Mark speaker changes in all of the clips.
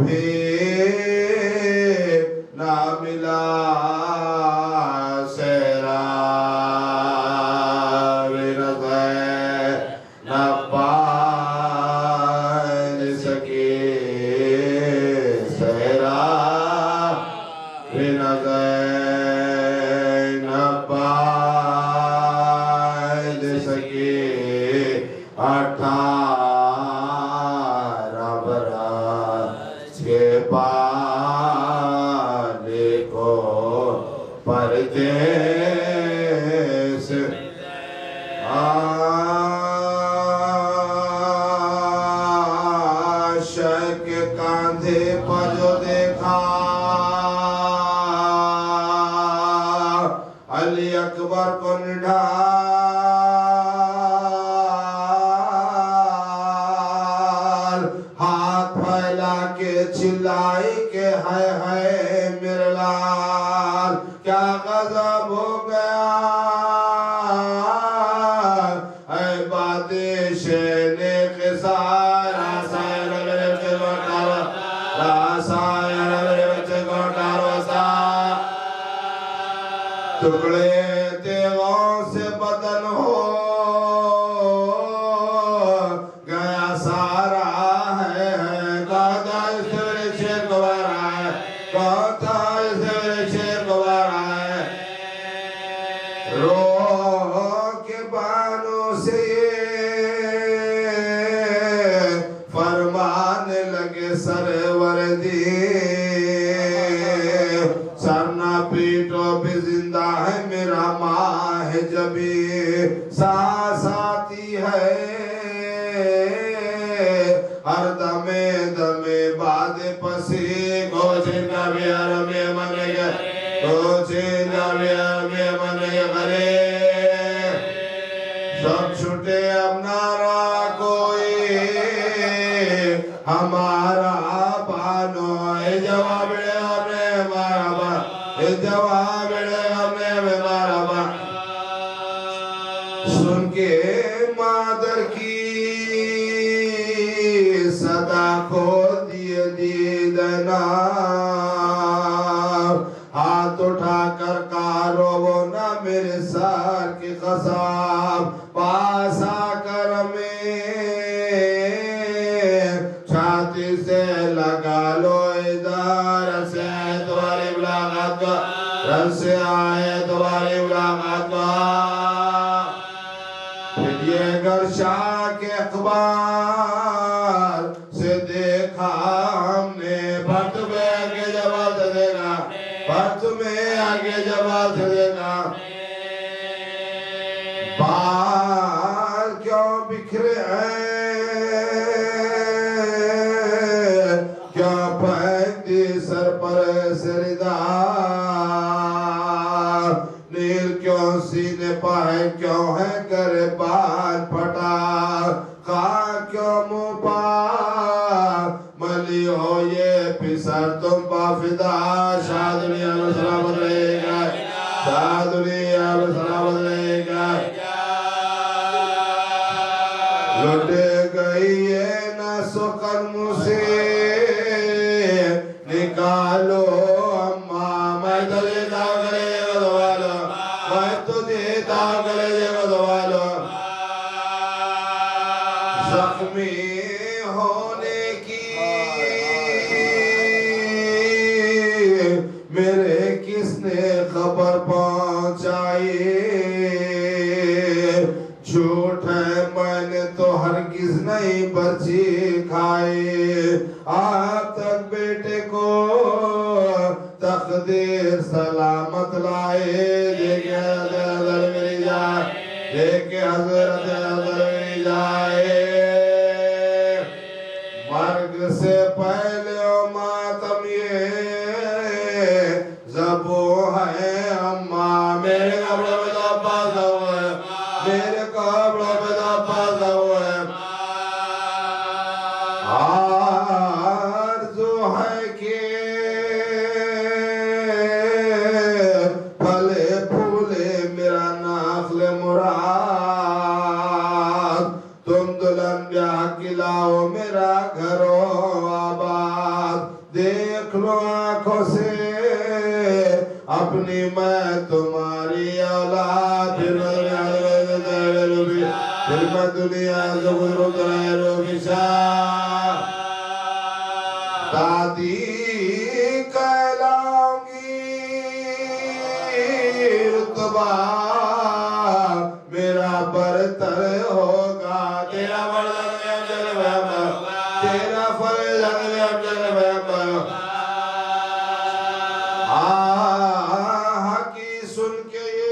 Speaker 1: بھی نہ ملا سیرا نہ پائے سکے سیرا نہ پائے سکے 18 برس کے پانے کو پردیس عاشق کے کاندھے پر جو دیکھا علی اکبر کو نڈھال ہاتھ پھیلا کے چلائی کہ ہے میرے لال کیا غضب ہو گیا اے بادش نے خسار رسائل میرے بچے کو ٹارو رسائل میرے بچے کو ٹارو سا ٹکڑے تیغوں سے بدن ہو گیا سارا ہے کہتا اس میرے شیر کو بارا ہے کہتا اس میرے شیر کو بارا ہے روح کے بانوں سے فرمانے لگے سروردی سر نہ پیٹو بھی زندہ ہے میرا ماہ جبی سانس آتی ہے ہر دمے دمے باد پسی گوچے نبی عرمی منے گئے گوچے نبی عرمی منے گئے سب چھوٹے اب نارا کوئی ہمارا بانو اے جواب لے اپنے ہمارا بان اے جواب لے اپنے ہمارا بان سن کے مادر کی صدا کو دیے دیدنا ہاتھ اٹھا کر کارو وہ نہ میرے سار کی خصاب پاس آ کر میں چھاتی سے لگا لو ادھر سے آئے تمہاری ملاقات کو رن سے آئے تمہاری ملاقات کو پھر یہ گرشا کے اخبار سے دیکھا ہم نے بھٹ میں آگے جواب دے گا بھٹ میں آگے جواب دے گا بال کیوں بکھرے ہیں کیوں پہنتی سر پر سردار نیل کیوں سینے پائے کیوں ہے گریبان پھٹا خاک کیوں منہ پا ملی ہو یہ پسر تم پافدہ شاہ دنیا میں سلامت رہے گا شاہ دنیا میں سلامت رہے گا لٹے گئی ہے نہ سکن مجھے نکالو اماں میں تجھے داؤ کرے گا دوالو میں تجھے داؤ کرے گا دوالو زخمی ہونے کی میرے کس نے خبر پہنچائی جھوٹ ہے میں نے تو ہرگز نہیں بچی کھائی آپ تک بیٹے کو تقدیر سلامت لائے دیکھے حضرت میری جائے دیکھے حضرت میری جائے مرگ سے پہلے ماتم یہ زبو ہے اماں میرے قبر میں تو پاس ہوئے میرے قبر میں تو پاس ہوئے آرزو ہے کہ پھلے پھولے میرا نخل مراد تم دلہن بیاہ کلاؤ میرا گھروں آباد دیکھ لو آنکھوں سے اپنی میں تمہاری اولاد پھر میں دنیا سے گزروں تیرو بشار دادی کہلاؤں گی رتبہ میرا برتر ہوگا تیرا برتر جلوہ تیرا فرض جلوہ حقی سن کے یہ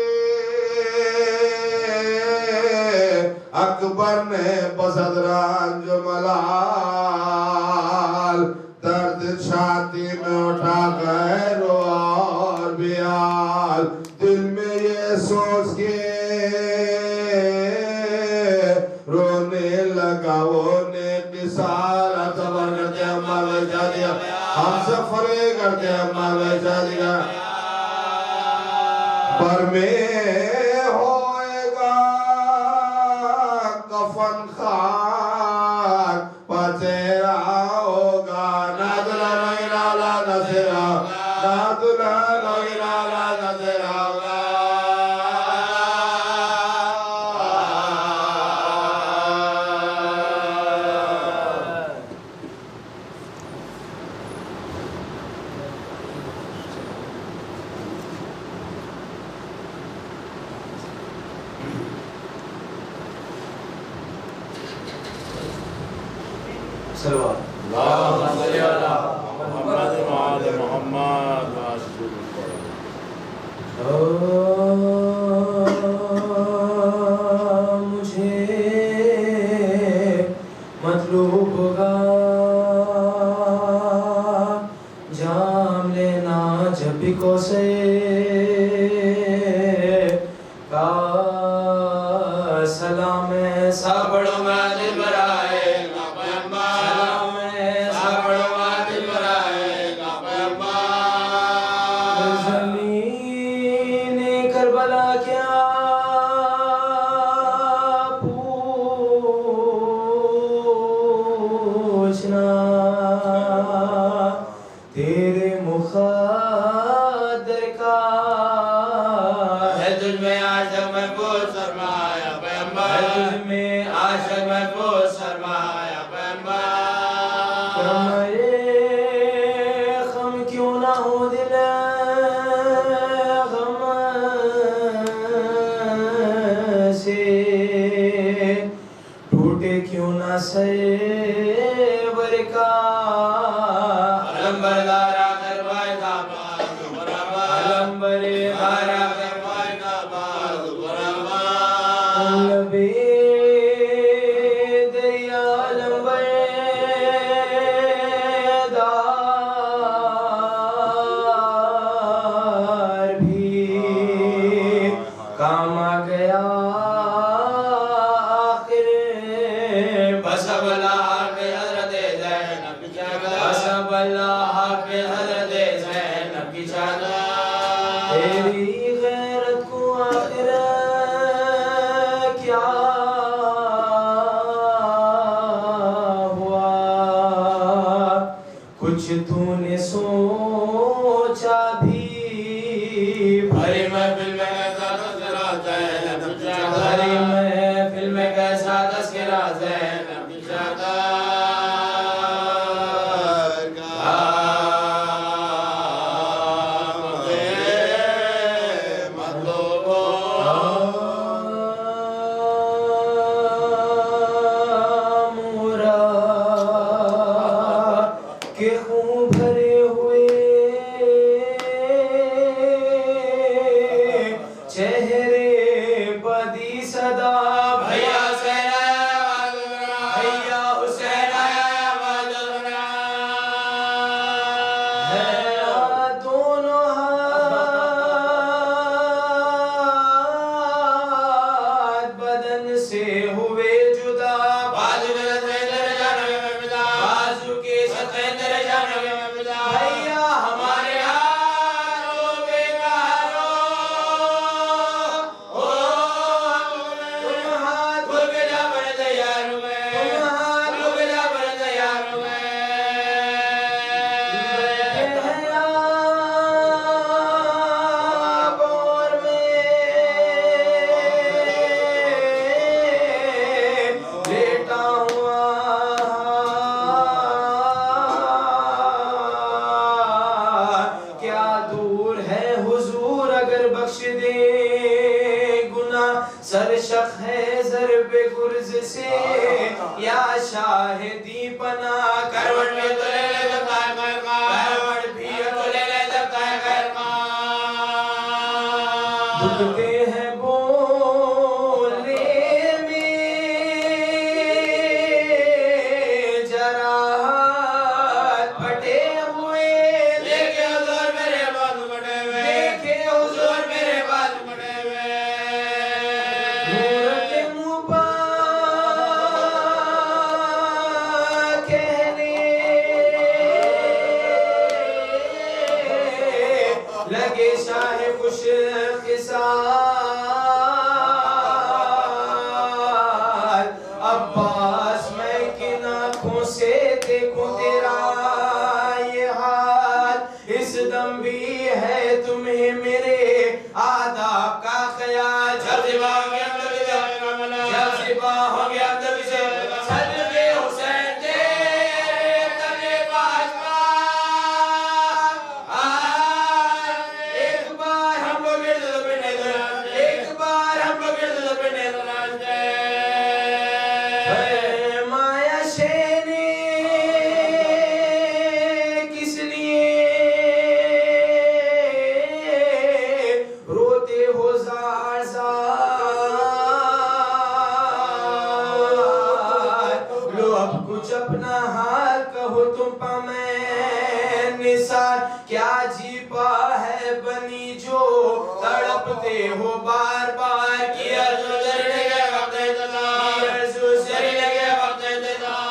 Speaker 1: اکبر نے بصدران جو ملال درد چھاتی میں اٹھا گئے رو اور بیال دل میں یہ سوچ کے رونے لگا وہ نیک سال اعتبار کرتے ہیں اماں ویچا دیا ہم سے فرے کرتے ہیں اماں ویچا دیا پر میں ہوئے گا کفن خاک پچیرا ہوگا نادلہ نگرالا نصیرہ نادلہ نگرالا نصیرہ
Speaker 2: سلوات
Speaker 3: اللہم صلی علی محمد وآل محمد
Speaker 2: مجھے مطلوب ہوگا جام لینا جب بھی کوسے کا سلام ایسا بڑھو میں دل برائے تیرے مخدر کا ہے تجھ میں عاشق محفوظ سرمایہ پیغمبر ہے تجھ میں عاشق محفوظ سرمایہ پیغمبر کمرے غم کیوں نہ ہو دل غم سے ٹوٹے کیوں نہ سیور کا علم بردارا کروائی داباد برابا علم بردارا کروائی داباد برابا لبی دریا علم بردار بھی کام آ گیا آخر بسب اللہ کے حضرت زینب کی چادر بسب اللہ کے حضرت زینب کی چادر تیری غیرت کو آخر کیا ہوا کچھ تو نے سوچا بھی بھری محفل میں کیسا تذکرہ زینب کی چادر بھری محفل میں کیسا تذکرہ زینب کی چادر کے خون بھرے ہوئے چہرے بدی صدا بھیا سے یا شاہدی پنا کروٹ بھی تو لے لے جب تائے غیر خان کروٹ بھی تو لے لے جب تائے غیر خان دکھتے ہیں بولنے میں جراحت پھٹے ہوئے دیکھے حضور میرے بازو پھٹے ہوئے دیکھے حضور میرے بازو پھٹے ہوئے نور کے منہ پر کہنے لگے شاہ خوش خصال عباس میں کن آنکھوں سے دیکھوں تیرا یہ حال اس دم بھی ہے تمہیں میرے آداب کا خیال جب زبا ہو گیا جب زبا ہو گیا تب سے صدق حسین تیرے تنے باجمہ ایک بار ہم لوگ گرد دو پڑھنے دو ایک بار ہم لوگ گرد دو پڑھنے دو فرمایا شینے کس لیے روتے ہو زار زار لو اب کچھ اپنا حال کہو تم پا میں نثار کیا جیپا ہے بنی جو تڑپتے ہو بار بار کیا جو جرنے گئے وقت انتظار کیا جو جرنے گئے وقت انتظار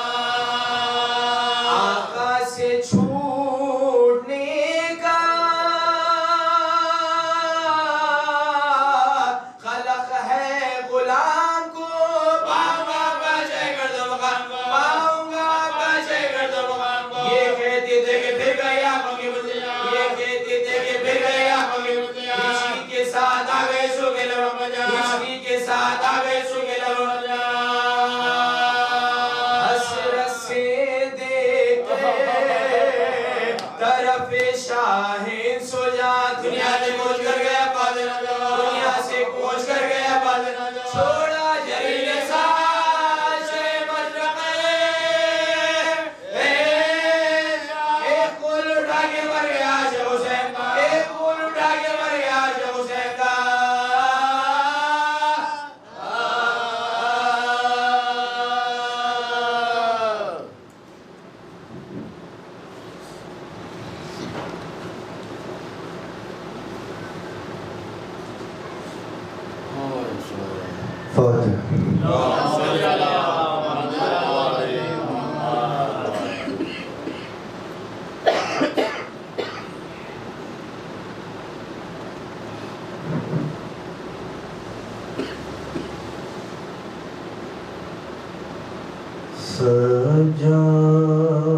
Speaker 2: آقا سے چھوٹنے کا خلق ہے غلام کو پاؤں گا بچے کر دو مقام کو پاؤں گا بچے کر دو مقام کو یہ کہتی تھے کہ پھر گئی آنکھوں کی بندیاں یہ کہتی تھے کہ پھر گئی آنکھوں کی بندیاں عشقی کے ساتھ آگئے سو کے لبوں بجا عشقی کے ساتھ آگئے سو کے لبوں بجا حسرت سے دیکھے طرف شاہین سو جا دنیا سے کوچ کر گیا پادے نہ جا دنیا سے کوچ کر گیا پادے نہ جا چھوڑا جلیل سال سے مشرقے ایک قول اٹھا کے مر گیا شاہ حسین کا ایک قول اٹھا کے مر گیا شاہ حسین کا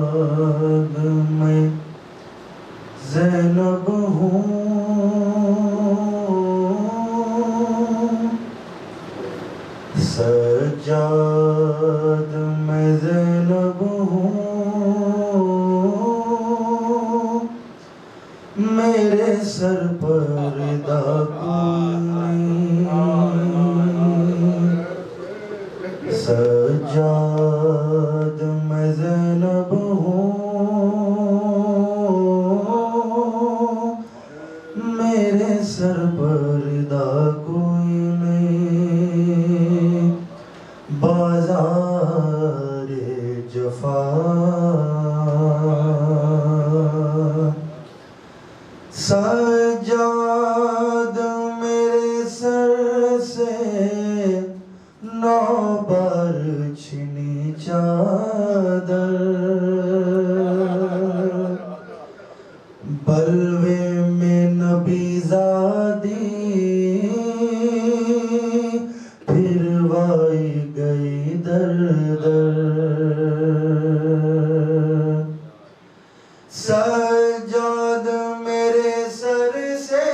Speaker 4: سجاد میں زینب ہوں سجاد میں زینب ہوں میرے سر پر ردا کوئی سجاد میں زینب ہوں میرے سر پر ردا کوئی نہیں بازار جفا سجاد میرے سر سے 9 بار چھنی چادر بلوے میں نبی زادی پھر وائی گئی در در سجاد میرے سر سے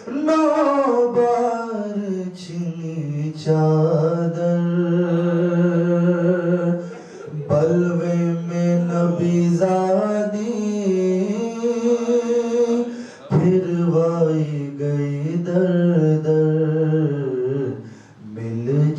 Speaker 4: 9 بار چھنی چادر بلوے میں نبی زادی پھر وائی گئی در در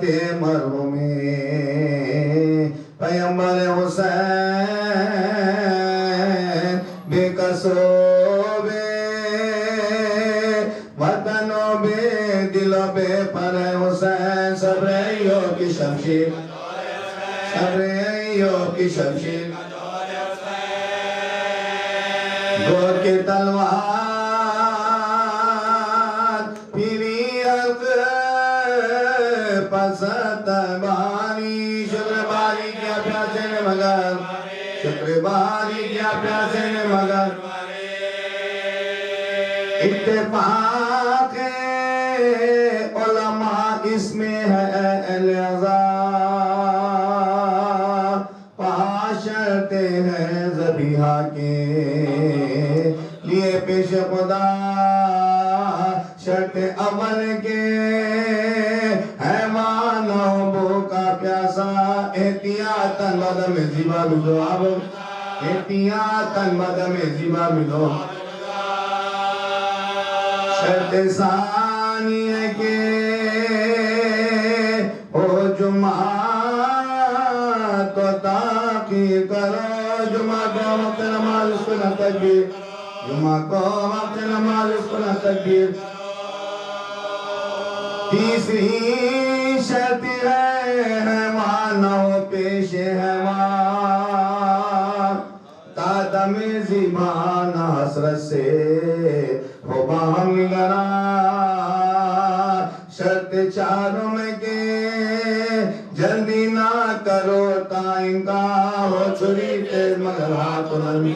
Speaker 4: امت مرحومی پیغمبر حسین بے قصو بے وطن و بے دل و بے پر حسین صبریوں کی شمشیر صبریوں کی شمشیر گور کی تلوار پیری حلق پسند باری شکر باری کیا پیاسے نے مگر شکر باری کیا پیاسے نے مگر اتفاق علماء اس میں ہے اہل عذاب پاشرتے ہیں ذبیحہ کے لیے پیش خدا شرط اول کے ہے مانو بو کا پیاسا احتیاطاً بدم زیبا ملو اب احتیاطاً بدم زیبا ملو شرط ثانی ہے کہ او جمعہ تو تاقیر کرو جمعہ کو وقت نماز اس کو نہ تکبیر جمعہ کو وقت نماز اس کو نہ تکبیر تیسری شرط ہے مانو پیش ہے تادم زیبان حسرت سے ہو باہم گرا شرط چاروں میں کے جلدی نہ کرو تائم کا ہو چھری تیز مگر ہاتھ و نرمی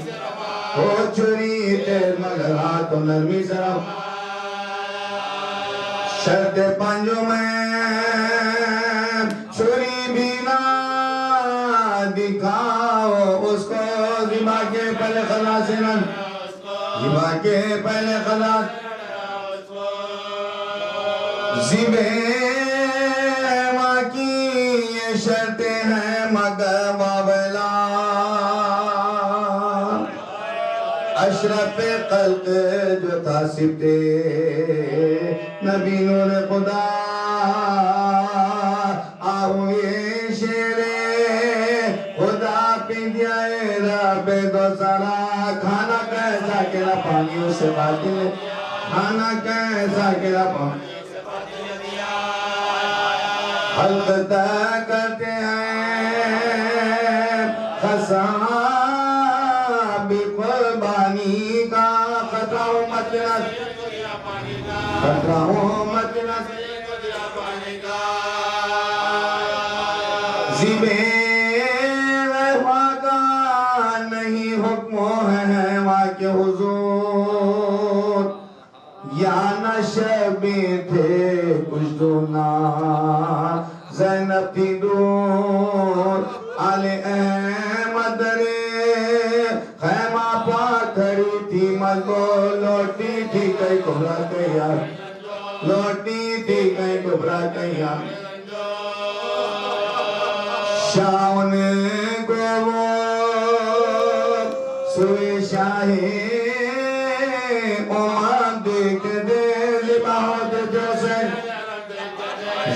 Speaker 4: ہو چھری تیز مگر ہاتھ و نرمی سرم شرط پنجوں میں چھری بھی نہ دکھاؤ اس کو زبا کے پہلے خلاص نہ زبا کے پہلے خلاص زبے ماں کی یہ شرطیں ہیں مگر بابلا اشرف خلق جو تھا سبتے نبی نور خدا آؤ یہ شیر خدا پی دیا رب دو سارا کھانا کیسا کہلا پانی اس سے باطل کھانا کیسا کہلا پانی حلق تک کرتے ہیں خصاب قربانی کا خطرہ امت نس خطرہ امت نس زیبے وحوہ کا نہیں حکم ہے وہاں کے حضور یا نشبی تھے کچھ دونا زینب تھی دور آل احمد رے خیمہ پاتھری تھی ملبو لوٹی تھی کئی کبرا کیا لوٹی تھی کئی کبرا کیا شاون کو وہ سوئے شاہی عمر دیکھ دے زبا ہوتے جو سین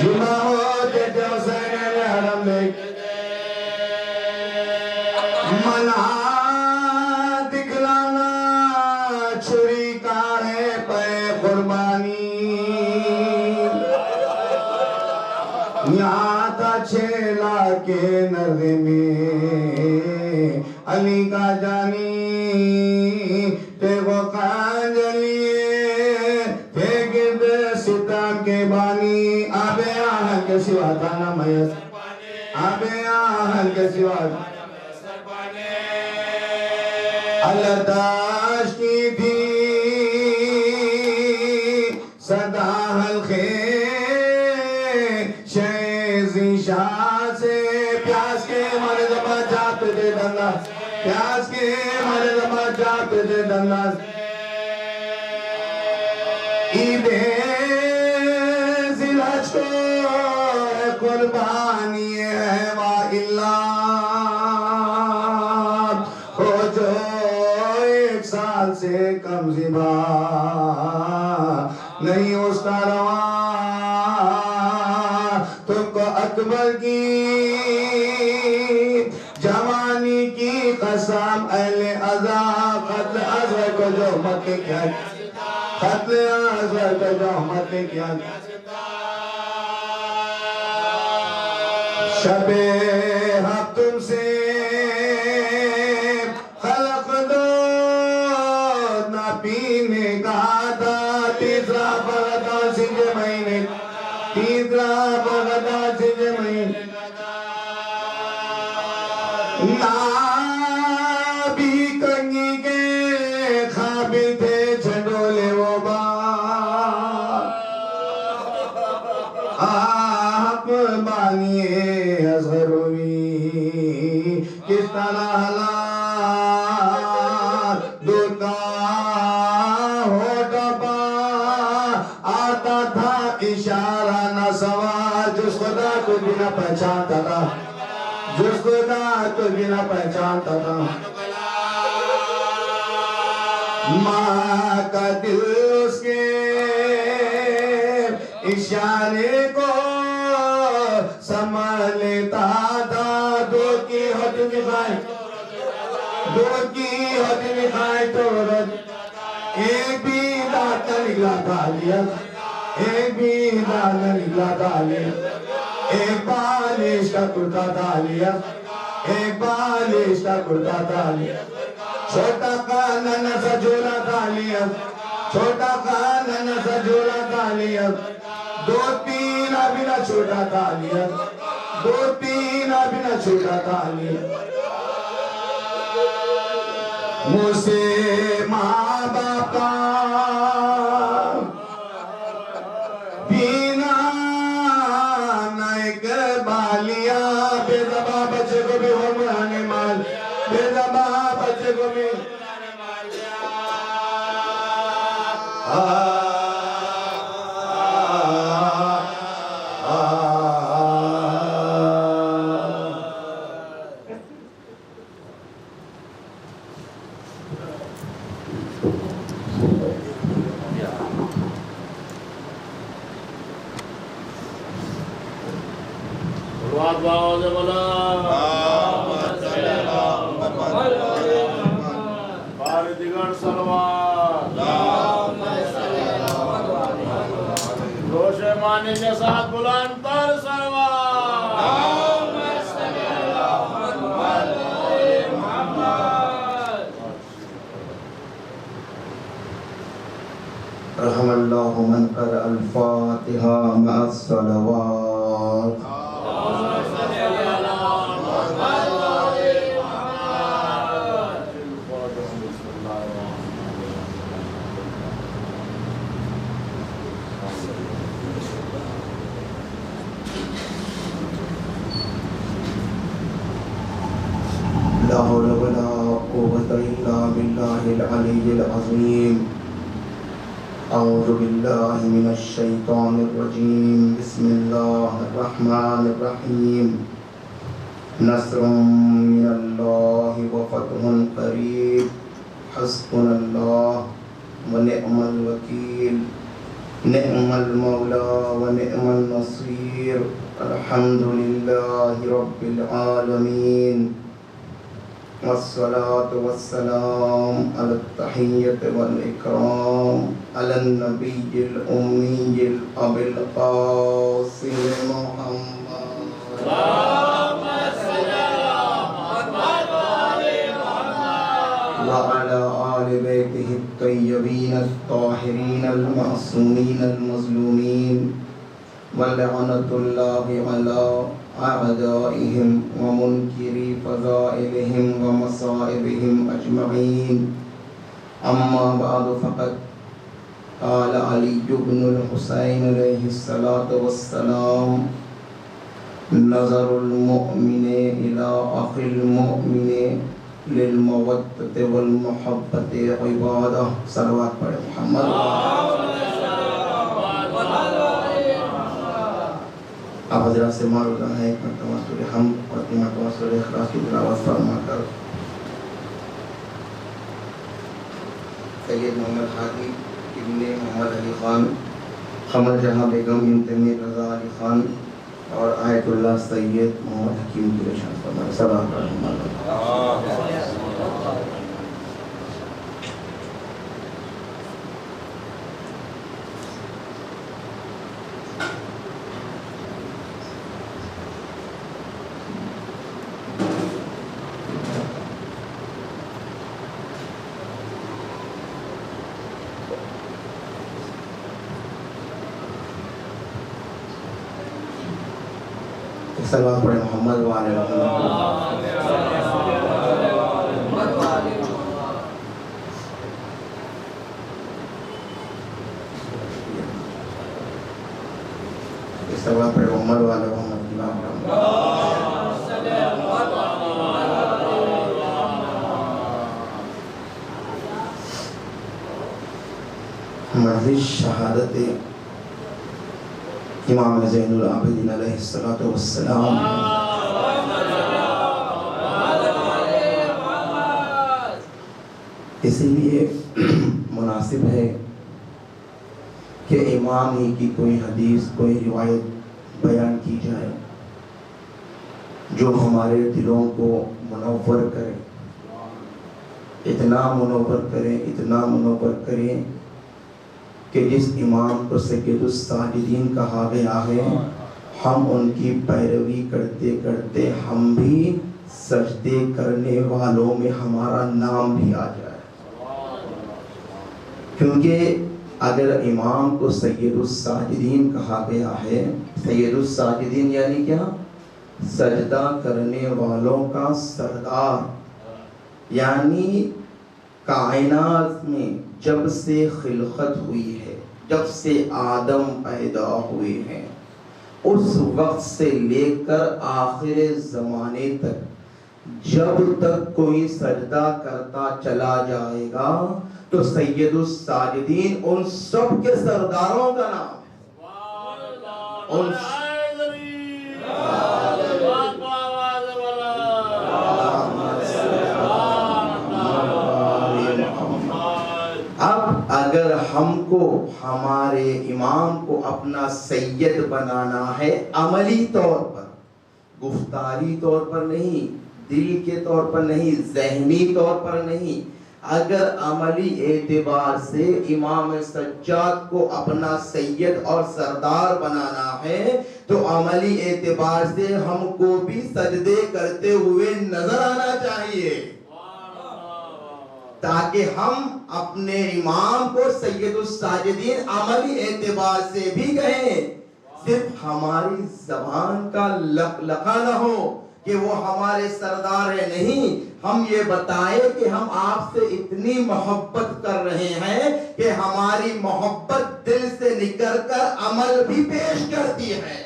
Speaker 4: زبا ہوتے جو سین حرم دیکھ منع دکھلانا چھری کا ہے پہ قربانی یہاں تھا چھیلا کے نردے میں علی کا جانی تیغو قانجلیے تھے گرد ستم کے بانی آبے آہن کے سوا تانا میس آبے آہن کے سوا اللہ داشت کی تھی صدا حلقے شیزی شاہ سے پیاس کے مارے زبا جاتے دے دنہ پیاس کے مارے زبا جاتے دے دنہ عیدے زلحج کو قربانی ہے وَإِلَّا ہو جو ایک سال سے کم زبا نہیں اس کا رواں تم کو اکبر کی جوانی کی قسم اہل ازا قتل ازر کو جو مت کیا قتل ازر کو جو مت کیا شب حق تم سے خلق دو نہ پینے کا تھا تیسرا بغداد سنج مہینے تیسرا بغداد سنج مہینے نابی کنگی کے خوابی تھے چھنڈولے وہ بار آپ بانیے اصغر ہوئی کس طرح حالات دوتا ہو ڈبا آتا تھا اشارہ نہ سوال جس خدا کو بنا پہچانتا تھا جس خدا کو بنا پہچانتا تھا ماں کا دل اس کے اشارے کو سمجھ لیتا تھا دو کی حد نکھائے تو رد ایک بھی داتا نکلا تھا لیا ایک بھی داتا نکلا تھا لیا ایک بالش کا کرتا تھا لیا ایک بالش کا کرتا تھا لیا چھوٹا کانن سا جھولا تھا لیا چھوٹا کانن سا جھولا تھا لیا دو تین بنا چھوٹا تھا لیا دو تین بنا چھوٹا تھا لیا مجھے ماں باپ کا پینا نائک بالیا بے زباں بچے کو بھی حرمانے مال بے زباں بچے کو بھی
Speaker 3: کے ساتھ بلند تر
Speaker 4: رحم اللہ من قرأ الفاتحہ مع الصلوات لا حول ولا قوة إلا بالله العلي العظيم أعوذ بالله من الشيطان الرجيم بسم الله الرحمن الرحيم نصر من الله وفتح قريب حسبنا الله ونعم الوكيل نعم المولى ونعم النصير الحمد لله رب العالمين والصلاة والسلام على التحية والإكرام على النبي الأمي الأبي القاسم محمد اللهم صل على محمد وعلى آل بيته الطيبين الطاهرين المعصومين المظلومين ولعنة الله على أعدائهم ومنكري فضائلهم ومصائبهم أجمعين أما بعد فقد قال علي بن الحسين عليه الصلاة والسلام نظر المؤمن إلى أخي المؤمن للمودة والمحبة عبادة صلوات پڑھیں محمد آپ حضرات سے معروضہ ہے ایک مرتبہ سورہ حمد اور ایک مرتبہ سورہ اخلاص کی تلاوت فرما کر سید محمد ہادی ابن محمد علی خان قمر جہاں بیگم بنت میر رضا علی خان اور آیت اللہ سید محمد حکیم کی رشاد فرمائے صلوات صلوات پڑھے محمد وعلی محمد. صلوات پڑھے محمد وعلی محمد. محض شہادت امام زین العابدین علیہ السلام اسی لیے مناسب ہے کہ امام ہی کی کوئی حدیث کوئی روایت بیان کی جائے جو ہمارے دلوں کو منور کرے، اتنا منور کرے کہ جس امام کو سید الساجدین کہا گیا ہے ہم ان کی پیروی کرتے کرتے ہم بھی سجدے کرنے والوں میں ہمارا نام بھی آ جائے. کیونکہ اگر امام کو سید الساجدین کہا گیا ہے، سید الساجدین یعنی کیا؟ سجدہ کرنے والوں کا سردار، یعنی کائنات میں جب سے خلقت ہوئی ہے، جب سے آدم پیدا ہوئے ہیں، اس وقت سے لے کر آخر زمانے تک جب تک کوئی سجدہ کرتا چلا جائے گا تو سید الساجدین ان سب کے سرداروں کا نام ہے. اب اگر ہم کو ہمارے امام کو اپنا سید بنانا ہے عملی طور پر، گفتاری طور پر نہیں، دل کے طور پر نہیں، ذہنی طور پر نہیں، اگر عملی اعتبار سے امام سجاد کو اپنا سید اور سردار بنانا ہے تو عملی اعتبار سے ہم کو بھی سجدے کرتے ہوئے نظر آنا چاہیے، تاکہ ہم اپنے امام کو سید الساجدین عملی اعتبار سے بھی کہیں، صرف ہماری زبان کا لقلقہ نہ ہو کہ وہ ہمارے سردار ہیں. نہیں، ہم یہ بتائیں کہ ہم آپ سے اتنی محبت کر رہے ہیں کہ ہماری محبت دل سے نکل کر عمل بھی پیش کرتی ہے،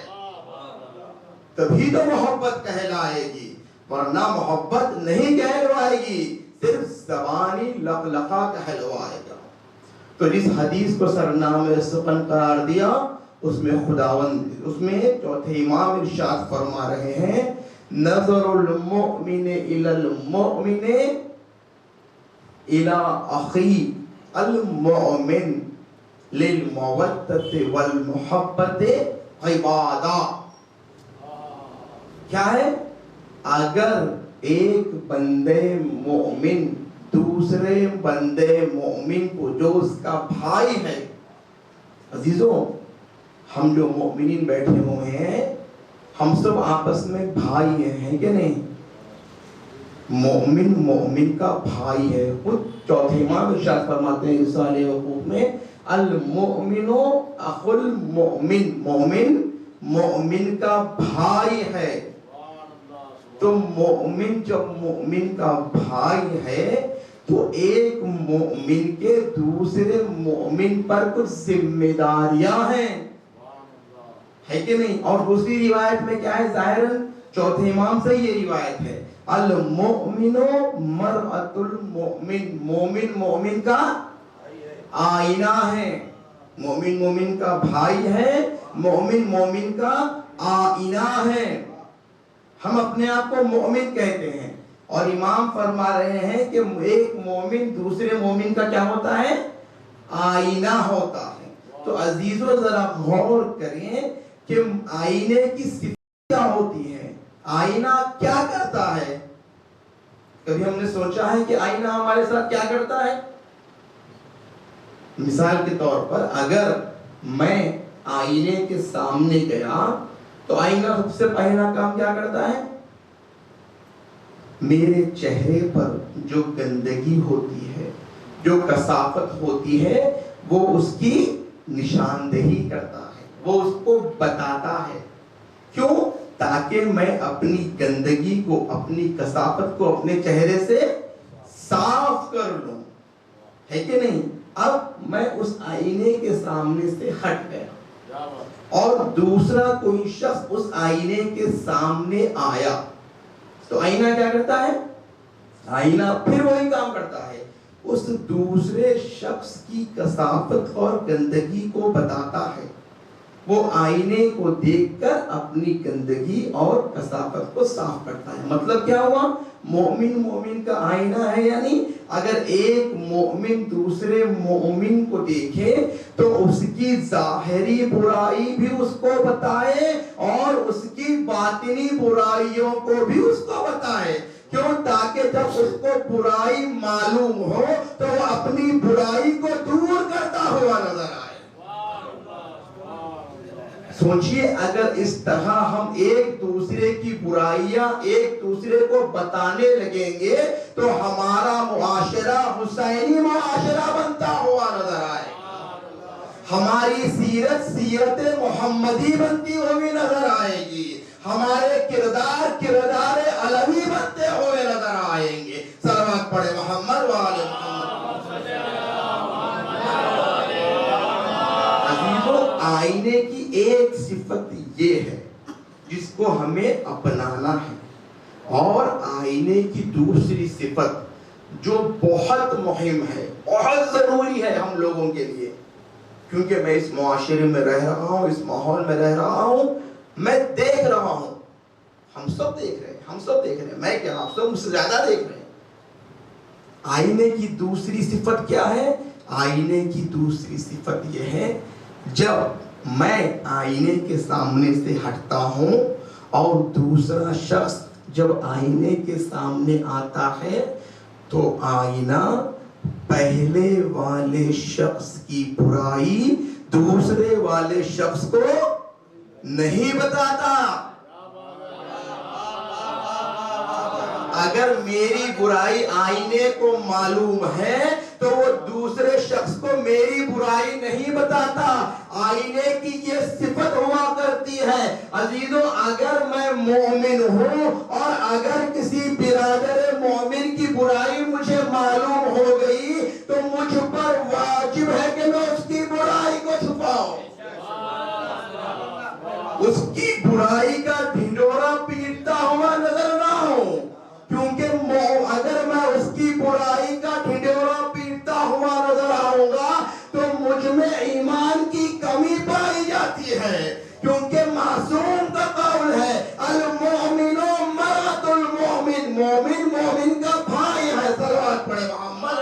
Speaker 4: تبھی تو محبت کہلائے گی، ورنہ محبت نہیں کہلوائے گی، صرف زبانی لقلقہ کہلوائے گا. تو جس حدیث کو سرنامہ سخن قرار دیا اس میں خداوند، اس میں چوتھے امام ارشاد فرما رہے ہیں نظر المؤمن الى المؤمن الى اخی المؤمن للمودۃ والمحبۃ عبادہ. کیا ہے؟ اگر ایک بندے مومن دوسرے بندے مومن کو جو اس کا بھائی ہے، عزیزوں ہم جو مومنین بیٹھے ہوئے ہیں ہم سب آپس میں بھائی ہیں کہ نہیں؟ مومن مومن کا بھائی ہے. خود چوتھے امام ارشاد فرماتے ہیں رسالہ حقوق میں المؤمن اخو المؤمن، مومن مومن کا بھائی ہے. تو مومن جب مومن کا بھائی ہے تو ایک مومن کے دوسرے مومن پر کچھ ذمہ داریاں ہیں، ہے کہ نہیں؟ اور دوسری روایت میں کیا ہے؟ ظاہراً چوتھے امام سے یہ روایت ہے المؤمن مرآۃ المؤمن، مومن مومن کا آئینہ ہے، مومن مومن کا بھائی ہے، مومن مومن کا آئینہ ہے. ہم اپنے آپ کو مومن کہتے ہیں اور امام فرما رہے ہیں کہ ایک مومن دوسرے مومن کا کیا ہوتا ہے؟ آئینہ ہوتا ہے. تو عزیزو ذرا غور کریں کہ آئینے کی صفت کیا ہوتی ہے، آئینہ کیا کرتا ہے؟ کبھی ہم نے سوچا ہے کہ آئینہ ہمارے ساتھ کیا کرتا ہے؟ مثال کے طور پر اگر میں آئینے کے سامنے گیا تو آئینہ سب سے پہلا کام کیا کرتا ہے؟ میرے چہرے پر جو گندگی ہوتی ہے، جو کثافت ہوتی ہے، وہ اس کی نشاندہی کرتا ہے، وہ اس کو بتاتا ہے۔ کیوں؟ تاکہ میں اپنی گندگی کو، اپنی کثافت کو اپنے چہرے سے صاف کر لوں، ہے کہ نہیں؟ اب میں اس آئینے کے سامنے سے ہٹ گیا اور دوسرا کوئی شخص اس آئینے کے سامنے آیا تو آئینہ کیا کرتا ہے؟ آئینہ پھر وہی کام کرتا ہے، اس دوسرے شخص کی کثافت اور گندگی کو بتاتا ہے۔ وہ آئینے کو دیکھ کر اپنی گندگی اور کثافت کو صاف کرتا ہے۔ مطلب کیا ہوا؟ مومن کا آئینہ ہے، یعنی اگر ایک مومن دوسرے مومن کو دیکھے تو اس کی ظاہری برائی بھی اس کو بتائے اور اس کی باطنی برائیوں کو بھی اس کو بتائے۔ کیوں؟ تاکہ جب اس کو برائی معلوم ہو تو وہ اپنی برائی کو دور کرتا ہوا نظر آئے۔ سوچئے اگر اس طرح ہم ایک دوسرے کی برائیاں ایک دوسرے کو بتانے لگیں گے تو ہمارا معاشرہ حسینی معاشرہ بنتا ہوا نظر آئے، ہماری سیرت محمدی بنتی ہوئی نظر آئے گی، ہمارے کردار علوی بنتے ہوئے نظر آئیں گے۔ صلوات پڑھے محمد وآل محمد۔ آئینے کی ایک صفت یہ ہے جس کو ہمیں اپنانا ہے، اور آئینے کی دوسری صفت جو بہت مہم ہے، بہت ضروری ہے ہم لوگوں کے لیے، کیونکہ میں اس معاشرے میں رہ رہا ہوں، اس ماحول میں رہ رہا ہوں، میں دیکھ رہا ہوں، ہم سب دیکھ رہے ہیں، میں کیا آپ سب مجھ سے زیادہ دیکھ رہے ہیں۔ آئینے کی دوسری صفت کیا ہے؟ آئینے کی دوسری صفت یہ ہے، جب میں آئینے کے سامنے سے ہٹتا ہوں اور دوسرا شخص جب آئینے کے سامنے آتا ہے تو آئینہ پہلے والے شخص کی برائی دوسرے والے شخص کو نہیں بتاتا۔ اگر میری برائی آئینے کو معلوم ہے تو وہ دوسرے شخص کو میری برائی نہیں بتاتا۔ آئینے کی یہ صفت ہوا کرتی ہے۔ عزیزو، اگر میں مومن ہوں اور اگر کسی برادر مومن کی برائی مجھے معلوم ہو گئی تو مجھ پر واجب ہے کہ میں اس کی برائی کو چھپاؤں، اس کی برائی کا ڈھنڈورا پیٹتا ہوا نظر نہ ہوں، کیونکہ اگر میں اس کی برائی کا ڈھنڈورا پیٹتا ہوا نظر آؤں گا تو مجھ میں ایمان کی کمی پائی جاتی ہے، کیونکہ معصوم کا قول ہے المؤمن مرأة المؤمن، مومن مومن کا بھائی ہے۔ صلوات پڑھے محمد،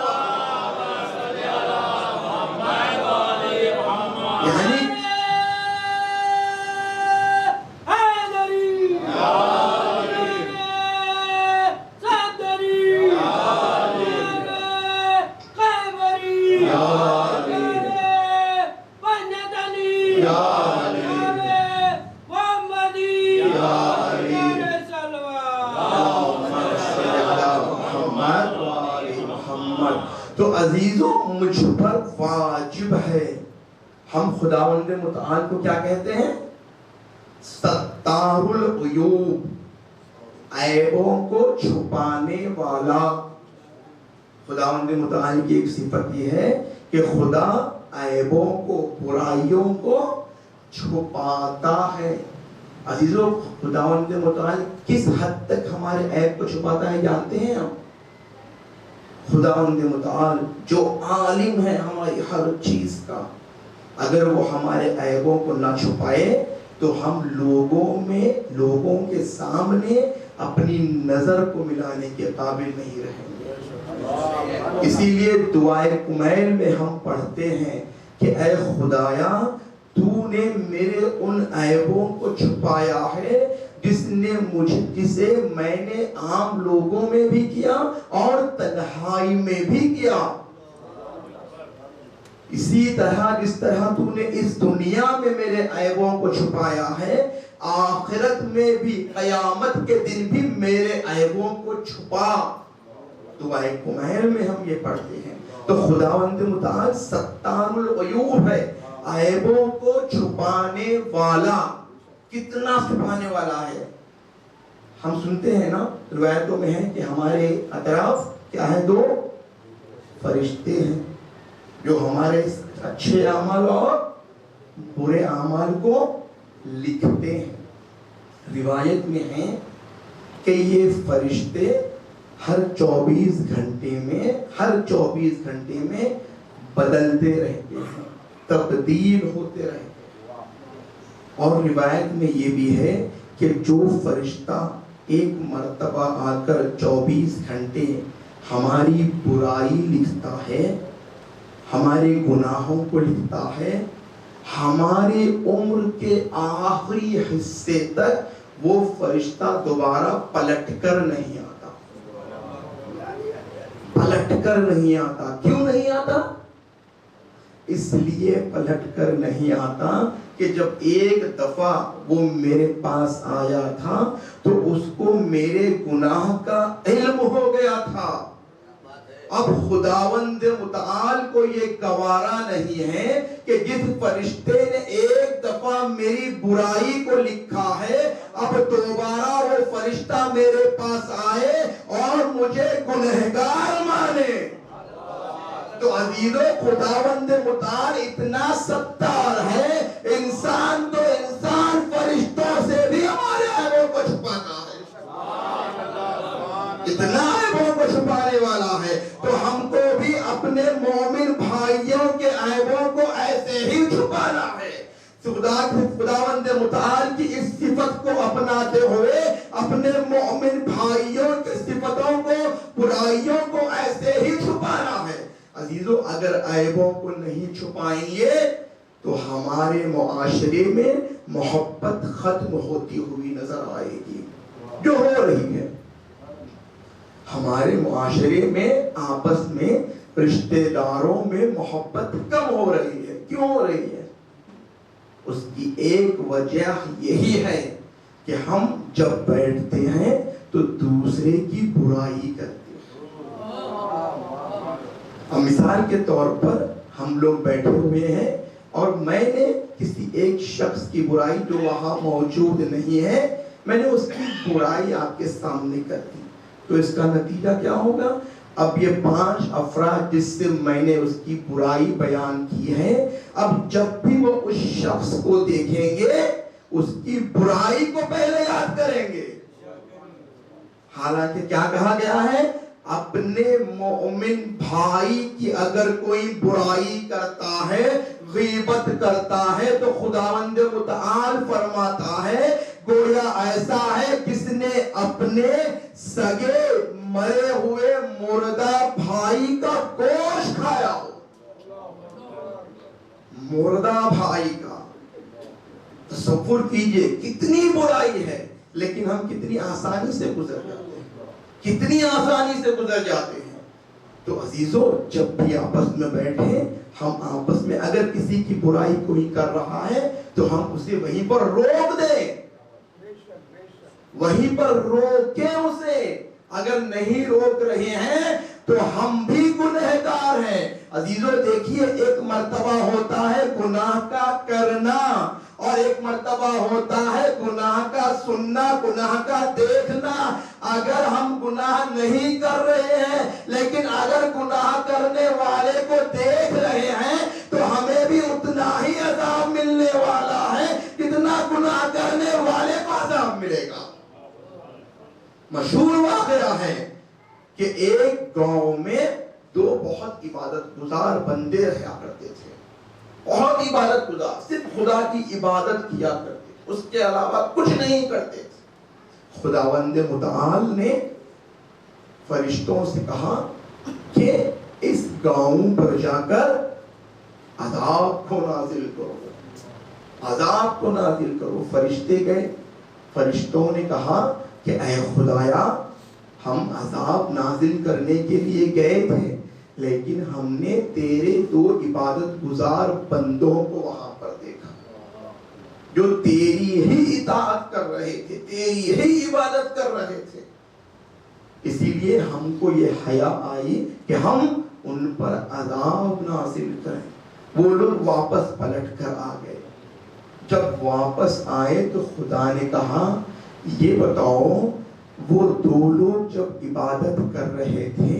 Speaker 4: یعنی تو عزیزوں، مجھ پر واجب ہے، ہم خداوند متعال کو کیا کہتے ہیں؟ ستار العیوب، عیبوں کو چھپانے والا۔ خداوند متعال کی ایک صفت یہ ہے کہ خدا عیبوں کو، برائیوں کو چھپاتا ہے۔ عزیزوں، خداوند متعال کس حد تک ہمارے عیب کو چھپاتا ہے جانتے ہیں ہم؟ خداوند متعال جو عالم ہے ہماری ہر چیز کا، اگر وہ ہمارے عیبوں کو نہ چھپائے تو ہم لوگوں کے سامنے اپنی نظر کو ملانے کے قابل نہیں رہیں گے۔ اسی لیے دعائے کمیل میں ہم پڑھتے ہیں کہ اے خدایا تو نے میرے ان عیبوں کو چھپایا ہے جسے میں نے عام لوگوں میں بھی کیا اور تنہائی میں بھی کیا. اسی طرح جس طرح تو نے اس دنیا میں میرے عیبوں کو چھپایا ہے، آخرت میں بھی قیامت کے دن بھی میرے عیبوں کو چھپا. دعائے کمیل میں ہم یہ پڑھتے ہیں. تو خداوند متعال ستار العیوب ہے، عیبوں کو چھپانے والا. کتنا چھپانے والا ہے؟ ہم سنتے ہیں نا، روایتوں میں ہے کہ ہمارے اطراف کیا ہے؟ 2 فرشتے ہیں جو ہمارے اچھے اعمال اور برے اعمال کو لکھتے ہیں. روایت میں ہے کہ یہ فرشتے ہر 24 گھنٹے میں بدلتے رہتے ہیں، تبدیل ہوتے رہتے ہیں. اور روایت میں یہ بھی ہے کہ جو فرشتہ ایک مرتبہ آ کر 24 گھنٹے ہماری برائی لکھتا ہے، ہمارے گناہوں کو لکھتا ہے، ہماری عمر کے آخری حصے تک وہ فرشتہ دوبارہ پلٹ کر نہیں آتا. کیوں نہیں آتا؟ اس لیے پلٹ کر نہیں آتا کہ جب ایک دفعہ وہ میرے پاس آیا تھا تو اس کو میرے گناہ کا علم ہو گیا تھا. اب خداوند متعال کو یہ گوارا نہیں ہے کہ جس فرشتے نے ایک دفعہ میری برائی کو لکھا ہے، اب دوبارہ وہ فرشتہ میرے پاس آئے اور مجھے گنہگار مانے. تو عزیزو، خداوند متعال اتنا ستار ہے، انسان تو انسان فرشتوں سے بھی ہمارے عیبوں کو چھپاتا ہے. اتنا عیبوں کو چھپانے والا ہے. تو ہم کو بھی اپنے مومن بھائیوں کے عیبوں کو ایسے ہی چھپانا ہے. خداوند متعال کی اس صفت کو اپناتے ہوئے اپنے مومن بھائیوں کی صفتوں کو، برائیوں کو ایسے ہی چھپانا ہے. عزیزو، اگر عیبوں کو نہیں چھپائیں گے تو ہمارے معاشرے میں محبت ختم ہوتی ہوئی نظر آئے گی، جو ہو رہی ہے. ہمارے معاشرے میں آپس میں رشتہ داروں میں محبت کم ہو رہی ہے. کیوں ہو رہی ہے؟ اس کی ایک وجہ یہی ہے کہ ہم جب بیٹھتے ہیں تو دوسرے کی برائی کرتے ہیں. اب مثال کے طور پر ہم لوگ بیٹھے ہوئے ہیں اور میں نے کسی ایک شخص کی برائی جو وہاں موجود نہیں ہے، میں نے اس کی برائی آپ کے سامنے کر دی، تو اس کا نتیجہ کیا ہوگا؟ اب یہ 5 افراد جس سے میں نے اس کی برائی بیان کی ہے، اب جب بھی وہ اس شخص کو دیکھیں گے اس کی برائی کو پہلے یاد کریں گے. حالانکہ کیا کہا گیا ہے؟ اپنے مومن بھائی کی اگر کوئی برائی کرتا ہے، غیبت کرتا ہے، تو خداوند متعال فرماتا ہے گویا ایسا ہے جس نے اپنے سگے مرے ہوئے مردہ بھائی کا گوشت کھایا ہو. مردہ بھائی کا تصور کیجئے، کتنی برائی ہے، لیکن ہم کتنی آسانی سے گزر جاتے ہیں. تو عزیزو، جب بھی آپس میں بیٹھے، ہم آپس میں اگر کسی کی برائی کوئی کر رہا ہے تو ہم اسے وہیں پر روک دیں، وہیں پر روکیں اسے. اگر نہیں روک رہے ہیں تو ہم بھی گنہگار ہیں. عزیزو دیکھیے، ایک مرتبہ ہوتا ہے گناہ کا کرنا اور ایک مرتبہ ہوتا ہے گناہ کا سننا، گناہ کا دیکھنا. اگر ہم گناہ نہیں کر رہے ہیں لیکن اگر گناہ کرنے والے کو دیکھ رہے ہیں تو ہمیں بھی اتنا ہی عذاب ملنے والا ہے جتنا گناہ کرنے والے کو عذاب ملے گا. مشہور واقعہ ہے کہ ایک گاؤں میں 2 بہت عبادت گزار بندے رہا کرتے تھے. بہت عبادت گزار، صرف خدا کی عبادت کیا کرتے، اس کے علاوہ کچھ نہیں کرتے تھے. خداوند متعال نے فرشتوں سے کہا کہ اس گاؤں پر جا کر عذاب کو نازل کرو. عذاب کو نازل کرو. فرشتے گئے, فرشتوں نے کہا کہ اے خدایا ہم عذاب نازل کرنے کے لیے گئے تھے, لیکن ہم نے تیرے 2 عبادت گزار بندوں کو وہاں پر دیکھا جو تیری ہی اطاعت کر رہے تھے, تیری ہی عبادت کر رہے تھے. اسی لیے ہم کو یہ حیا آئی کہ ہم ان پر عذاب نازل کریں. وہ لوگ واپس پلٹ کر آ گئے. جب واپس آئے تو خدا نے کہا یہ بتاؤ وہ 2 لوگ جب عبادت کر رہے تھے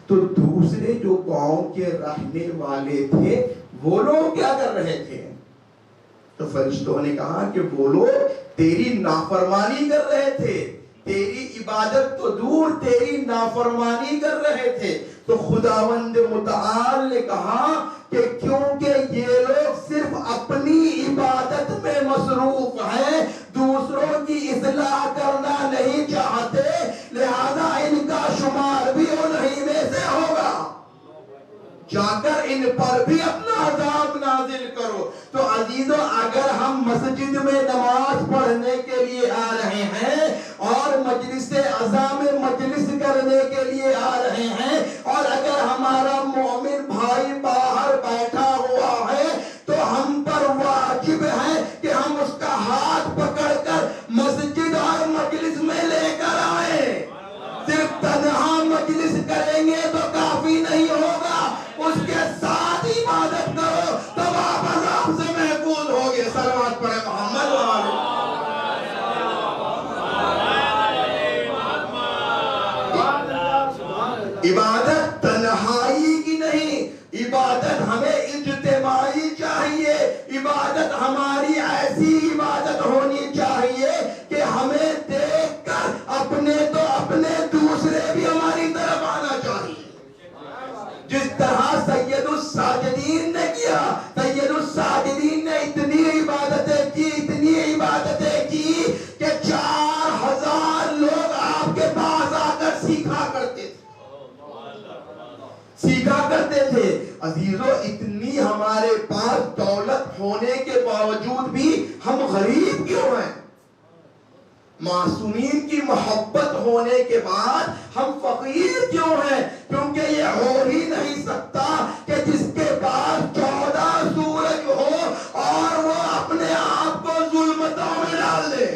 Speaker 4: تو دوسرے جو گاؤں کے رہنے والے تھے وہ لوگ کیا کر رہے تھے؟ تو فرشتوں نے کہا کہ وہ لوگ تیری نافرمانی کر رہے تھے, تیری عبادت تو دور تیری نافرمانی کر رہے تھے. تو خداوند متعال نے کہا کہ کیونکہ یہ لوگ صرف اپنی عبادت میں مصروف ہیں, دوسروں کی اصلاح کرنا نہیں چاہتے, لہذا ان کا شمار بھی انہی میں سے ہوگا. جا کر ان پر بھی اپنا عذاب نازل کرو. تو عزیزو اگر ہم مسجد میں نماز پڑھنے کے لیے آ رہے ہیں اور مجلس عزا میں مجلس کرنے کے لیے آ رہے ہیں, اور اگر ہمارا مومن بھائی باہر بیٹھا ہوا ہے تو ہم پر واجب ہے کہ ہم اس کا ہاتھ پکڑ کر مسجد اور مجلس میں لے کر آئیں. صرف تنہا مجلس کریں گے تو کافی نہیں ہوگا, اس کے ساتھ عبادت کرو تب آپ عذاب سے محفوظ ہوگے. صلوات پڑھیں محمد والے. عبادت تنہائی کی نہیں, عبادت ہمیں اجتماعی چاہیے. عبادت ہماری ایسی عبادت ہونی چاہیے کہ ہمیں دیکھ کر اپنے تو اپنے دوسرے بھی ہماری طرف آنا چاہیے. جس طرح سید الساجدین نے کیا, سید الساجدین نے اتنی عبادتیں کی, اتنی عبادتیں کی کہ 4000 لوگ آپ کے پاس آ کر سیکھا کرتے تھے. عزیزو اتنی ہمارے پاس دولت ہونے کے باوجود بھی ہم غریب کیوں ہیں؟ معصومین کی محبت ہونے کے بعد ہم فقیر کیوں ہیں؟ کیونکہ یہ ہو ہی نہیں سکتا کہ جس کے پاس 14 سورج ہو اور وہ اپنے آپ کو ظلمتوں میں ڈال دے.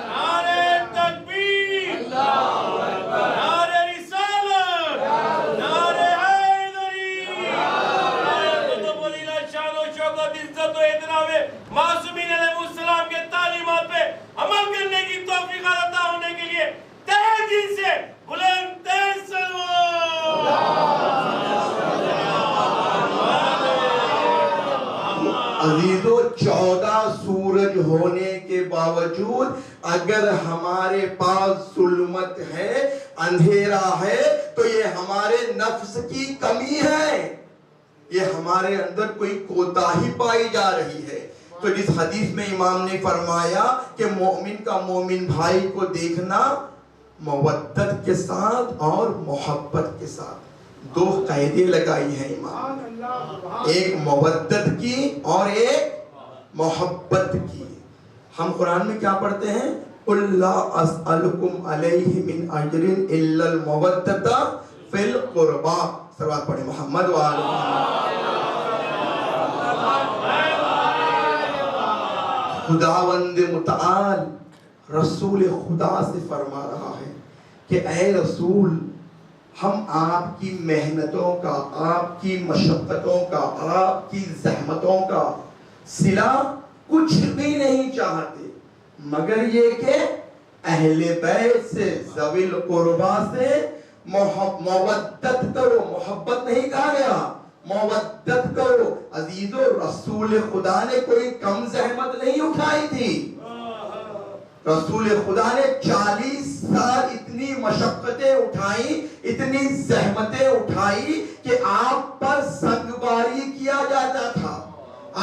Speaker 3: نعرہ تکبیر, نعرہ رسالت, نعرہ حیدری, نعرہ قطب ولیلہ شان و شوکت عزت و احترام معصومین علیہ السلام کے تعلیمات پہ عمل کرنے کی توفیق عطا ہونے کے لیے تہہ دل سے بلند ترین
Speaker 4: عزیزو 14 سورج ہونے کے باوجود اگر ہمارے پاس ظلمت ہے, اندھیرا ہے, تو یہ ہمارے نفس کی کمی ہے, یہ ہمارے اندر کوئی کوتاہی پائی جا رہی ہے. تو جس حدیث میں امام نے فرمایا کہ مومن کا مومن بھائی کو دیکھنا مودت کے ساتھ اور محبت کے ساتھ, 2 قاعدے لگائی ہیں امام, ایک مودت کی اور ایک محبت کی. ہم قرآن میں کیا پڑھتے ہیں؟ قُلْ لَا أَسْأَلُكُمْ عَلَيْهِ مِنْ أَجْرٍ إِلَّا الْمَوَدَّةَ فِي الْقُرْبَى. صلوات پڑھیں محمد وآل محمد. خداوند متعال رسول خدا سے فرما رہا ہے کہ اے رسول, ہم آپ کی محنتوں کا, آپ کی مشقتوں کا, آپ کی زحمتوں کا صلہ کچھ بھی نہیں چاہتے, مگر یہ کہ اہل بیت سے, ذوی القربا سے مودت کرو. محبت نہیں کہا گیا, مودت کرو. عزیزو رسول خدا نے کوئی کم زحمت نہیں اٹھائی تھی. رسول خدا نے 40 سال اتنی مشقتیں اٹھائی, اتنی زحمتیں اٹھائی کہ آپ پر سنگباری کیا جاتا تھا,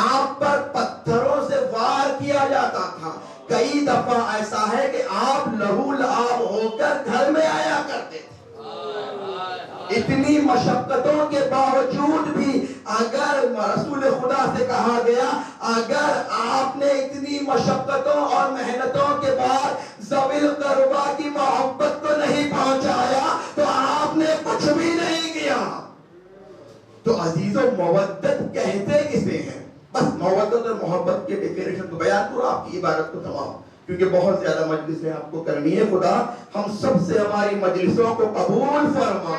Speaker 4: آپ پر پتھروں سے وار کیا جاتا تھا. کئی دفعہ ایسا ہے کہ آپ لہو لعاب ہو کر گھر میں آیا کرتے تھے. اتنی مشقتوں کے باوجود بھی اگر رسول خدا سے کہا گیا اگر آپ نے اتنی مشقتوں اور محنتوں کے بعد ذوی القربا کی محبت کو نہیں پہنچایا تو آپ نے کچھ بھی نہیں کیا. تو عزیزوں مودت کہتے کسے ہیں؟ بس مودت اور محبت کے ڈیفینیشن کو بیان کرو آپ کی عبارت کو تمام، کیونکہ بہت زیادہ مجلسیں آپ کو کرنی ہے. خدا ہم سب سے ہماری مجلسوں کو قبول فرما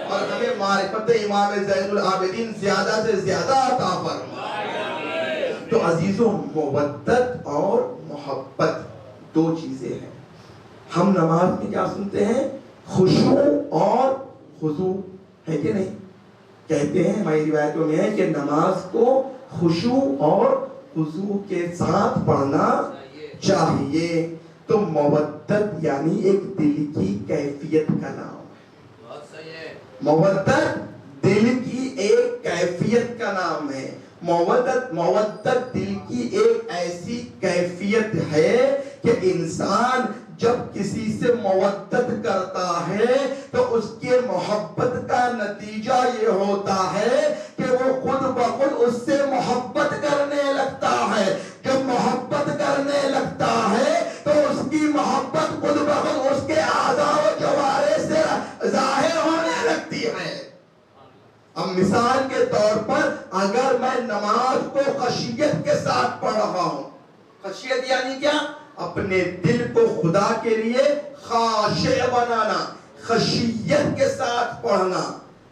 Speaker 4: اور ہمیں معرفت امام زین العابدین زیادہ سے زیادہ عطا فرما. تو عزیزوں مودت اور محبت دو چیزیں ہیں. ہم نماز میں کیا سنتے ہیں؟ خشوع اور خضوع، ہے کہ نہیں؟ کہتے ہیں ہماری روایتوں میں ہے کہ نماز کو خشوع اور خضوع کے ساتھ پڑھنا چاہیے. تو مودت یعنی ایک دل کی کیفیت کا نام ہے. مودت دل کی ایک کیفیت کا نام ہے. مودت دل کی ایک ایسی کیفیت ہے کہ انسان جب کسی سے مودت کرتا ہے تو اس کے محبت کا نتیجہ یہ ہوتا ہے کہ وہ خود بخود اس سے محبت کرنے لگتا ہے. جب محبت کرنے لگتا ہے تو اس کی محبت خود بخود اس کے اعضاء و جوارح سے ظاہر ہونے لگتی ہے. اب مثال کے طور پر اگر میں نماز کو خشیت کے ساتھ پڑھ رہا ہوں، خشیت یعنی کیا؟ اپنے دل کو خدا کے لیے خاشع بنانا، خشیت کے ساتھ پڑھنا،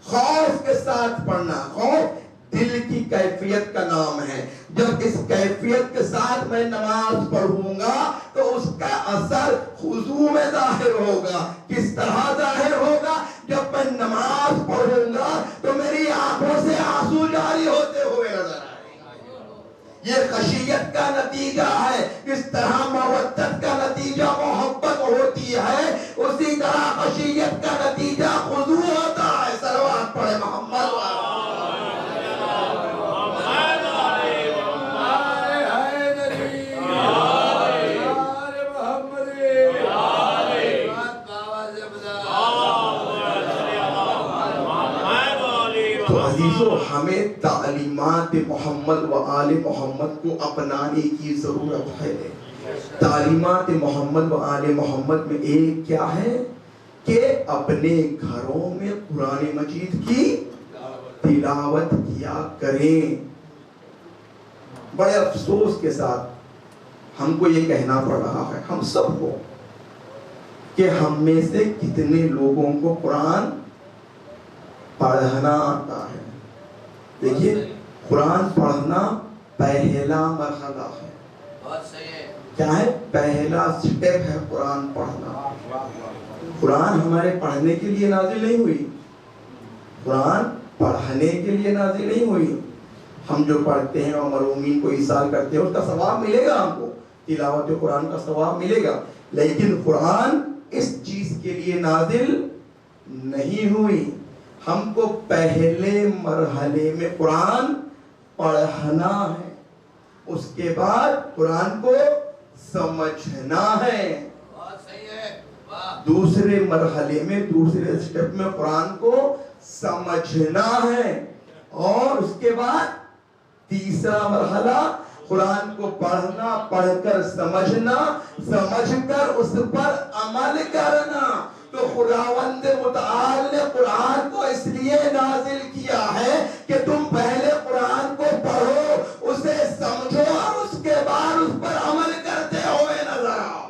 Speaker 4: خوف کے ساتھ پڑھنا. خوف دل کی کیفیت کا نام ہے. جب اس کیفیت کے ساتھ میں نماز پڑھوں گا تو اس کا اثر خضوع میں ظاہر ہوگا. کس طرح ظاہر ہوگا؟ جب میں نماز پڑھوں گا تو میری آنکھوں سے آنسو جاری ہوتے ہوئے نظر آئیں گے. یہ خشیت کا نتیجہ ہے. اس طرح مودت کا نتیجہ محبت ہوتی ہے، اسی طرح خشیت کا نتیجہ خضوع ہوتا ہے. صلوات پڑھے محمد ہمیں تعلیمات محمد و آل محمد کو اپنانے کی ضرورت ہے. تعلیمات محمد و آل محمد میں ایک کیا ہے کہ اپنے گھروں میں قرآن مجید کی تلاوت کیا کریں. بڑے افسوس کے ساتھ ہم کو یہ کہنا پڑ رہا ہے ہم سب کو کہ ہم میں سے کتنے لوگوں کو قرآن پڑھنا آتا ہے. دیکھیے قرآن پڑھنا پہلا مرحلہ ہے. کیا ہے؟ پہلا سٹیپ ہے قرآن پڑھنا. قرآن ہمارے پڑھنے کے لیے نازل نہیں ہوئی، قرآن پڑھنے کے لیے نازل نہیں ہوئی. ہم جو پڑھتے ہیں اور مرحومین کو ایصال کرتے ہیں اس کا ثواب ملے گا، ہم کو تلاوت قرآن کا ثواب ملے گا. لیکن قرآن اس چیز کے لیے نازل نہیں ہوئی. ہم کو پہلے مرحلے میں قرآن پڑھنا ہے، اس کے بعد قرآن کو سمجھنا ہے. دوسرے مرحلے میں دوسرے سٹیپ میں قرآن کو سمجھنا ہے اور اس کے بعد تیسرا مرحلہ قرآن کو پڑھنا، پڑھ کر سمجھنا، سمجھ کر اس پر عمل کرنا. تو خداوند متعال نے قرآن کو اس لیے نازل کیا ہے کہ تم پہلے قرآن کو پڑھو، اسے سمجھو اور اس کے بعد اس پر عمل کرتے ہوئے نظر آؤ.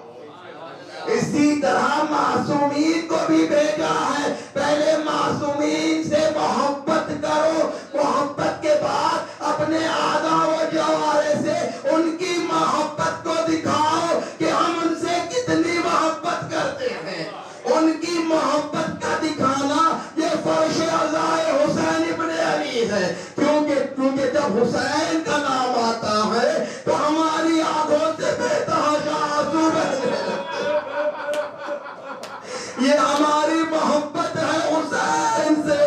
Speaker 4: اسی طرح معصومین کو بھی بھیجا ہے. پہلے معصومین سے محبت کرو، محبت کے بعد اپنے اعضاء و جوارح سے ان کی محبت کو دکھاؤ کہ ہم ان سے کتنی محبت کرتے ہیں. ان کی محبت کا دکھانا یہ فرش عزائے حسین ابن علی ہے. کیونکہ جب حسین کا نام آتا ہے تو ہماری آنکھوں سے بے تحاشا آنسو بہنے لگتے ہیں. یہ ہماری محبت ہے حسین سے.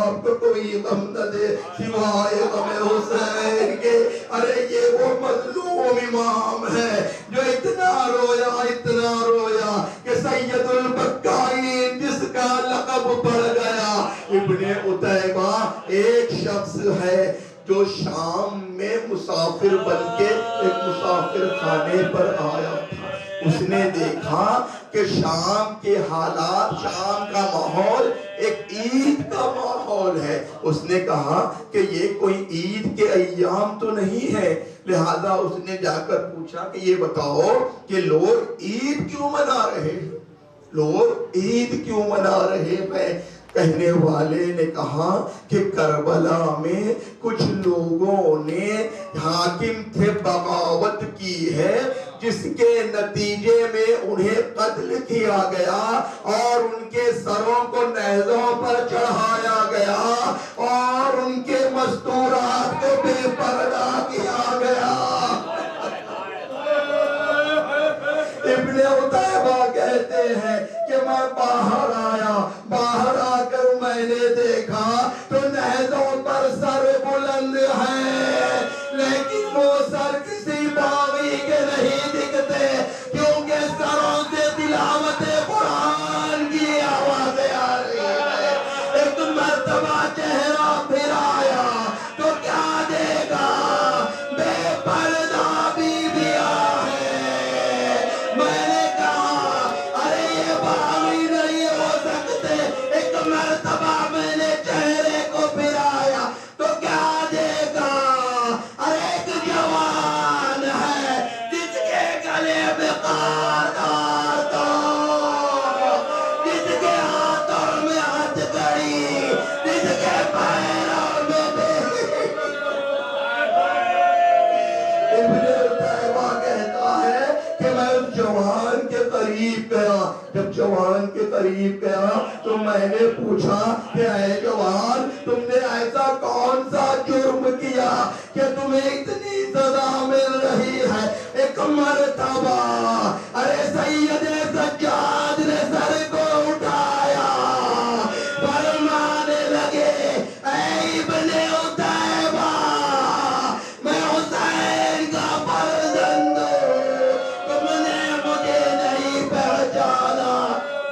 Speaker 4: آپ کو کوئی غم نہ دے سوائے غم حسین کے۔ ارے یہ وہ مظلوم امام ہے جو اتنا رویا کہ سید البکائین جس کا لقب پڑ گیا۔ ابن عتیبہ ایک شخص ہے جو شام میں مسافر بن کے ایک مسافر خانے پر آیا تھا۔ اس نے دیکھا کہ شام کے حالات، شام کا ماحول ایک عید کا ماحول ہے۔ اس نے کہا کہ یہ کوئی عید کے ایام تو نہیں ہے، لہذا اس نے جا کر پوچھا کہ یہ بتاؤ کہ لوگ عید کیوں منا رہے ہیں، لوگ عید کیوں منا رہے ہیں؟ کہنے والے نے کہا کہ کربلا میں کچھ لوگوں نے، حاکم تھے، بغاوت کی ہے جس کے نتیجے میں انہیں قتل کیا گیا اور ان کے سروں کو نیزوں پر چڑھایا گیا اور ان کے مستورات کو بے پردہ کیا گیا۔ ابن عتیبہ کہتے ہیں کہ میں باہر آیا، باہر آ کر میں نے دیکھا تو نیزوں پر سر بلند ہیں، لیکن وہ سر کسی باغی کے نہیں دکھتے، کیونکہ سروں سے تلاوت قرآن کی آوازیں آ رہی ہے۔ ایک مرتبہ چہرہ پھر آیا تو کیا دیکھا، بے پردہ بیویاں ہیں۔ میں نے کہا ارے یہ باغی نہیں ہو سکتے۔ ایک مرتبہ میں نے چہرے کو پھر آیا تو کیا دیکھا، ارے ایک جوان ہے جس کے گلے میں قاردار تھا، جس کے ہاتھوں میں ہتھکڑی، جس کے پیروں میں ابن عتیبہ کہتا ہے کہ میں اس جوان کے قریب گیا۔ جب جوان کے قریب گیا تو میں نے پوچھا کہ اے جوان، تم نے ایسا کون سا جرم کیا کہ تمہیں اتنی سزا مل رہی ہے؟ ایک مرتبہ ارے سید سجاد نے سر کو اٹھایا، فرمانے لگے اے ابن عتیبہ، میں حسین کا فرزند ہوں، تم نے مجھے نہیں پہچانا،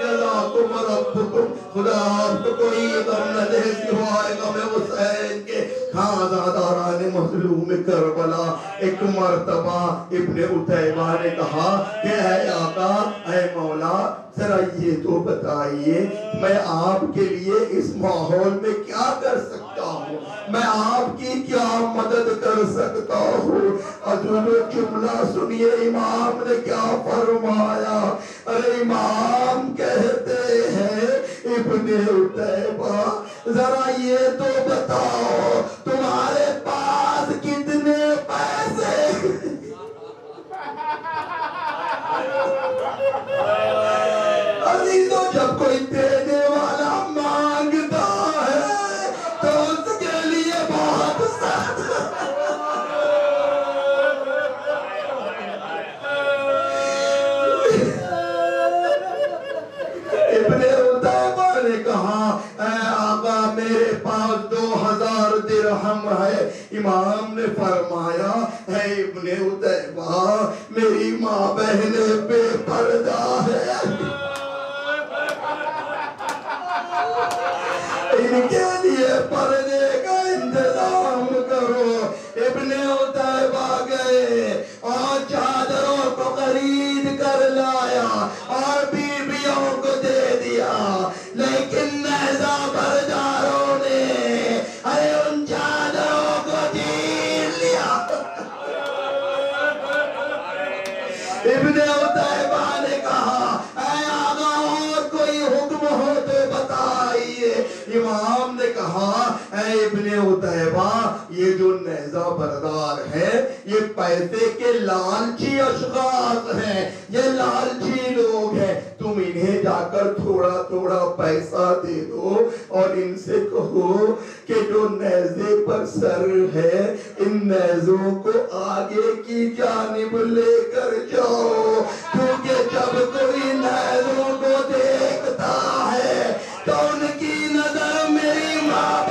Speaker 4: جزاکم ربکم، خدا آپ کو کوئی غم نہ دے سوائے غم حسین کے۔ خانداران مظلوم کربلا، ایک مرتبہ ابن عتیبہ نے کہا کہ اے آقا، اے مولا، ذرا یہ تو بتائیے میں آپ کے لیے اس ماحول میں کیا کر سکتا ہوں، میں آپ کی کیا مدد کر سکتا ہوں؟ حضور جملہ سنیے امام نے کیا فرمایا۔ ارے امام کہتے ہیں ابن عتیبہ ذرا یہ تو بتاؤ تمہارے پاس کتنے پیسے؟ عزیزو، جب کوئی دینے والا مانگتا ہے تو اس کے لیے بہت سخت ابن عتیبہ نے کہا اے آقا میرے پاس 2000 درہم ہے۔ امام نے فرمایا اے ابن عتیبہ، میری ماں بہنیں بے پردہ ہے، ان کے لیے پردے کا انتظام کرو۔ ابن عتیبہ گئے اور چادروں کو خرید کر لایا اور بیویوں کو دے دیا، لیکن نیزہ برداروں نے ارے ان چادروں کو چھین لیا۔ ابن عتیبہ نے کہا اے آقا اور کوئی حکم ہو تو بتائیے۔ امام نے کہا اے ابن عتیبہ، یہ جو نیزہ بردار ہے یہ پیسے کے لالچی اشخاص ہیں، یہ لالچی لوگ ہیں، تم انہیں جا کر تھوڑا تھوڑا پیسہ دے دو اور ان سے کہو کہ جو نیزے پر سر ہے ان نیزوں کو آگے کی جانب لے کر جاؤ، کیونکہ جب کوئی نیزوں کو دیکھتا ہے تو ان کی نظر میری ماں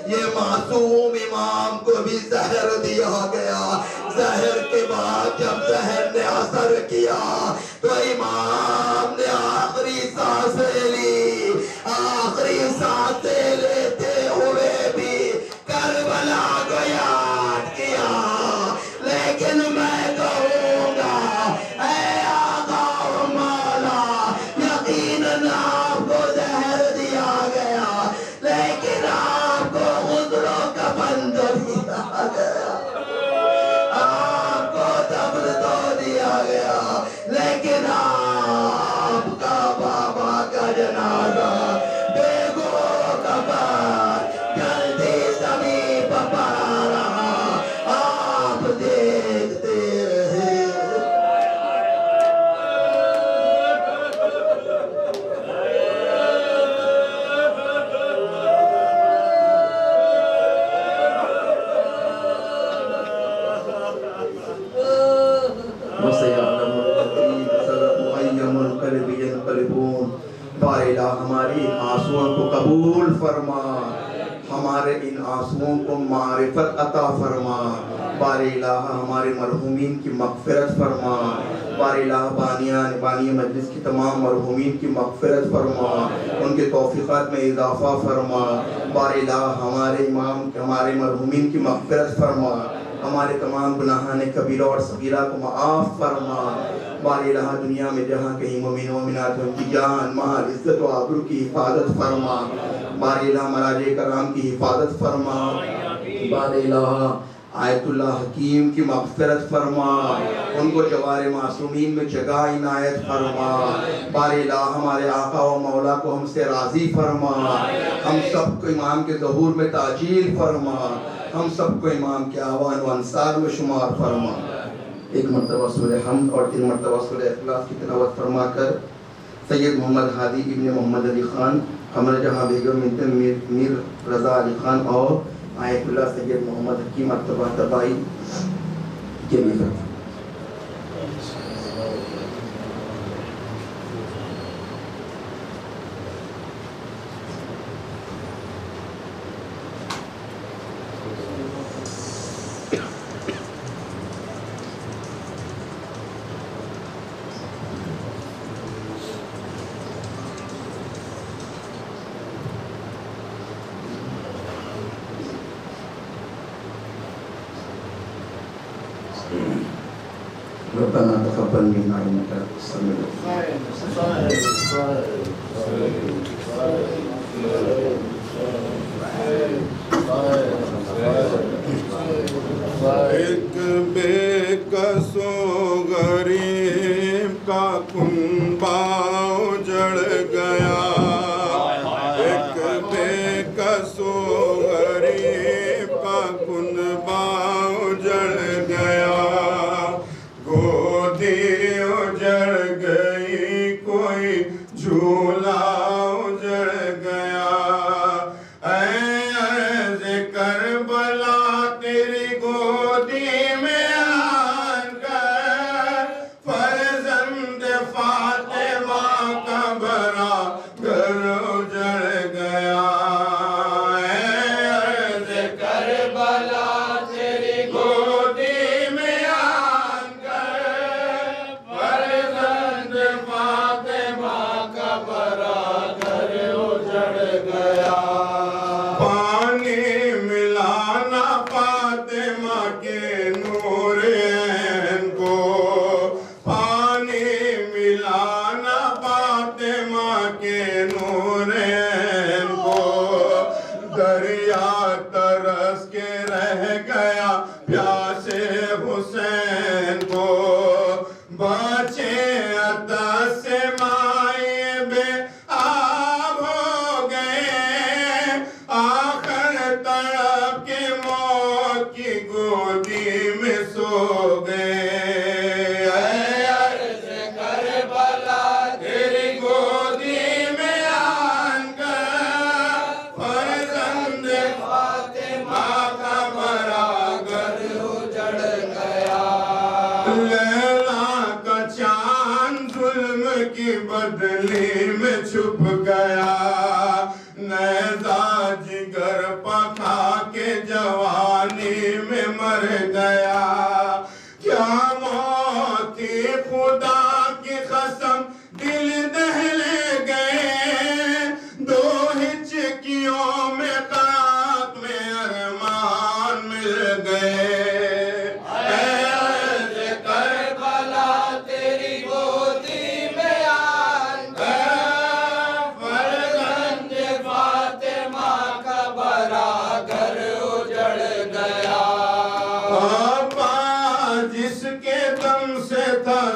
Speaker 4: یہ معصوم امام کو بھی زہر دیا گیا. زہر کے بعد جب زہر نے اثر کیا تو امام نے آخری سانسیں لی. آخری سانسیں لیتے ہوئے بھی کربلا کو یاد کیا. لیکن میں کہوں گا اے آقا و مولا, یقیناً آپ کو زہر دیا گیا لیکن آپ کو غسل و کفن تو دیا گیا, آپ کو دفن تو دیا گیا, لیکن آپ کا بابا کا جنازہ بے گو کفن جلدی زمین پر پڑا رہا, آپ دیکھتے رہے. وَسَيَعْلَمُ الَّذِينَ صَدَقُوا أَيَّ مُنقَلِبٍ يَنقَلِبُونَ. بار الہ ہماری ان آنسوؤں کو قبول فرما, ہمارے ان آنسوؤں کو معرفت عطا فرما. بار الہ ہمارے مرحومین کی مغفرت فرما. بار الہ بانی مجلس کی تمام مرحومین کی مغفرت فرما, ان کے توفیقات میں اضافہ فرما. بار الہ ہمارے امام ہمارے مرحومین کی مغفرت فرما, ہمارے تمام گناہان کبیرہ اور صغیرہ کو معاف فرما. بار الہ دنیا میں جہاں کہیں مومن مومنات ان کی جان مال عزت و آبرو کی حفاظت فرما. بار الہ مراجع کرام کی حفاظت فرما. بار الہ آیت اللہ حکیم کی مغفرت فرما, ان کو جوار معصومین میں جگہ عنایت فرما. بار الہ ہمارے آقا و مولا کو ہم سے راضی فرما, ہم سب کو امام کے ظہور میں تاجیل فرما, ہم سب کو امام کے آوان و انصار میں شمار فرما. ایک مرتبہ سورہ حمد اور 3 مرتبہ سورہ اخلاص کی تلاوت فرما کر سید محمد ہادی ابن محمد علی خان, قمر جہاں بیگم بنت میر رضا علی خان اور آیت اللہ سید محمد حکیم مرتبہ تبائی کے لیے. ربنا تقبل منا انك انت السميع
Speaker 1: ایک بے کسو غریب کا کنبہ اجڑ گیا, ایک بے کسو غریب کا کنبہ اجڑ گیا, گودی اجڑ گئی کوئی جھولا اجڑ گیا. اے عرض کربلا تیری گودی میں آن کر فرزند فاطمہ کا بڑا گھر اجڑ گیا. اے عرض کربلا تیری گودی میں آن کر فرزند فاطمہ کا بڑا گھر اجڑ گیا. پانی ملانا فاطمہ کے نور عین کو, پانی ملانا فاطمہ کے نور عین کو, دریا ترس کے رہ گیا پیاسے حسین کو. بچے عطش سے مائے بے آب ہو گئے, آخر تڑپ کے موت کی گودی میں سو گئے. اے عرض کربلا تیری گودی میں آن کر فرزند فاطمہ کا بڑا گھر اجڑ گیا. لیلا کا چاند ظلم کی بدلی میں چھپ گیا, نیزہ جگر پکا
Speaker 4: گیا کیا موتی خدا کی قسم دل دہل گئے دو ہچکیوں میں خاک میں ارمان مل گئے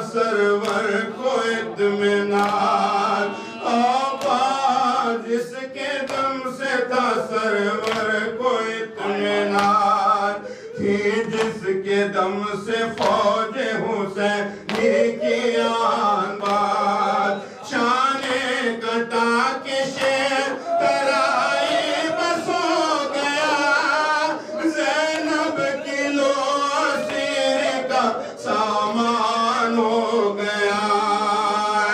Speaker 4: سرور کو اطمینان آبا جس کے دم سے تھا سرور کو اطمینان تھی جس کے دم سے فوج حسین کی آن بات شان کٹا کے شیر ترائی بس ہو گیا زینب کی لو سیر کا سامان ہو گیا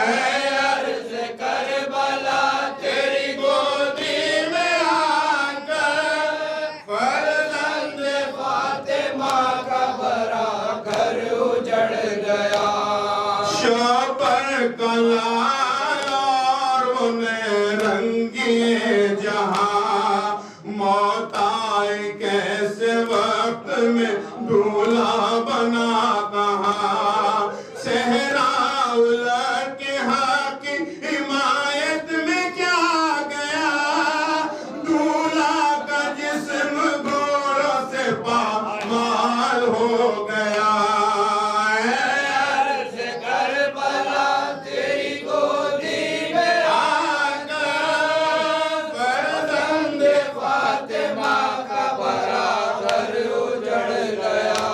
Speaker 4: عرض کربلا تیری گودی میں آ کر فرزند فاطمہ کا بڑا گھر اجڑ گیا شوپر کلا اور انہیں رنگی جہاں موت آئی کیسے وقت میں دھولا بنا کہاں صحرا الٹ کے حق کی حمایت میں کیا گیا دھولا کا جسم گھوڑوں سے پامال ہو گیا عرض کربلا تیری گودی میں آ کر فرزند فاطمہ کا بڑا گھر اجڑ گیا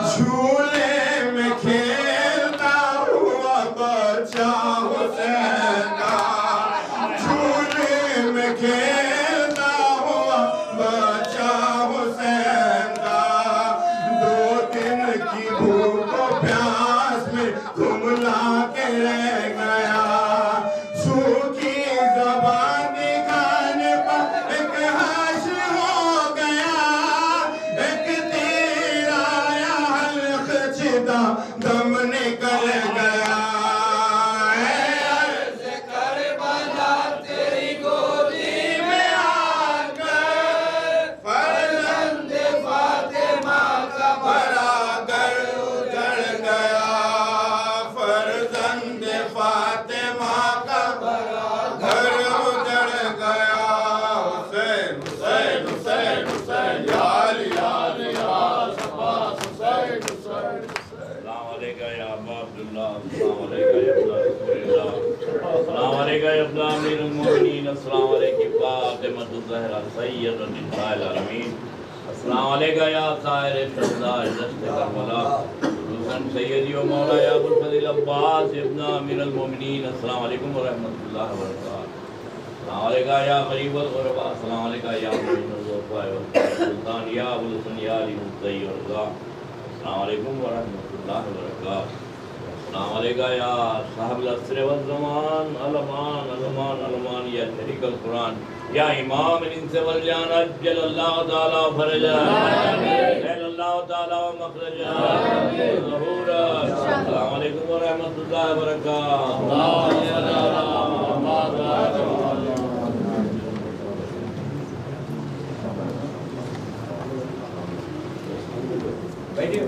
Speaker 4: جھولے میں کھیلتا ہوا بچہ حسین کا جھولے میں کھیلتا ہوا بچہ حسین کا دو دن کی بھوک و پیاس میں کملا کے رہ گیا سوکھی زبان دکھانے پر ایک حشر ہو گیا ایک تیر آیا حلق چدا دم نکل گیا عرض کربلا تیری گودی میں آ کر فرزند فاطمہ کا بڑا گھر اجڑ گیا فرزند فاطمہ کا بڑا گھر اجڑ گیا حسین حسین حسین حسین یا علی یا علی یا شباس حسین حسین
Speaker 3: السلام علیکم یا ابا عبداللہ السلام علیکم یا ابن رسول اللہ السلام علیکم یا ابن امیر المومنین السلام علیکم فاطمہ الزہرا سید النساء العالمین السلام علیکم یا سائر شہداء دشت کربلا حسن سیدی و مولا یا ابو الفضل عباس ابن امیر المومنین السلام علیکم ورحمۃ اللہ وبرکاتہ السلام علیکم یا غریب الغرباء السلام علیکم یا معین الضعفاء والسلطان یا ابو الحسن یا علی مطیع الرضا السلام علیکم ورحمۃ اللہ وبرکاتہ السلام علیکم یا صاحب العصر والزمان علمان علمان علمان یا شریک القرآن یا امام الانس والجان اجل اللہ تعالی فرجا اجل اللہ تعالی مخرجا ظہورا السلام علیکم ورحمۃ اللہ وبرکاتہ بیٹھیے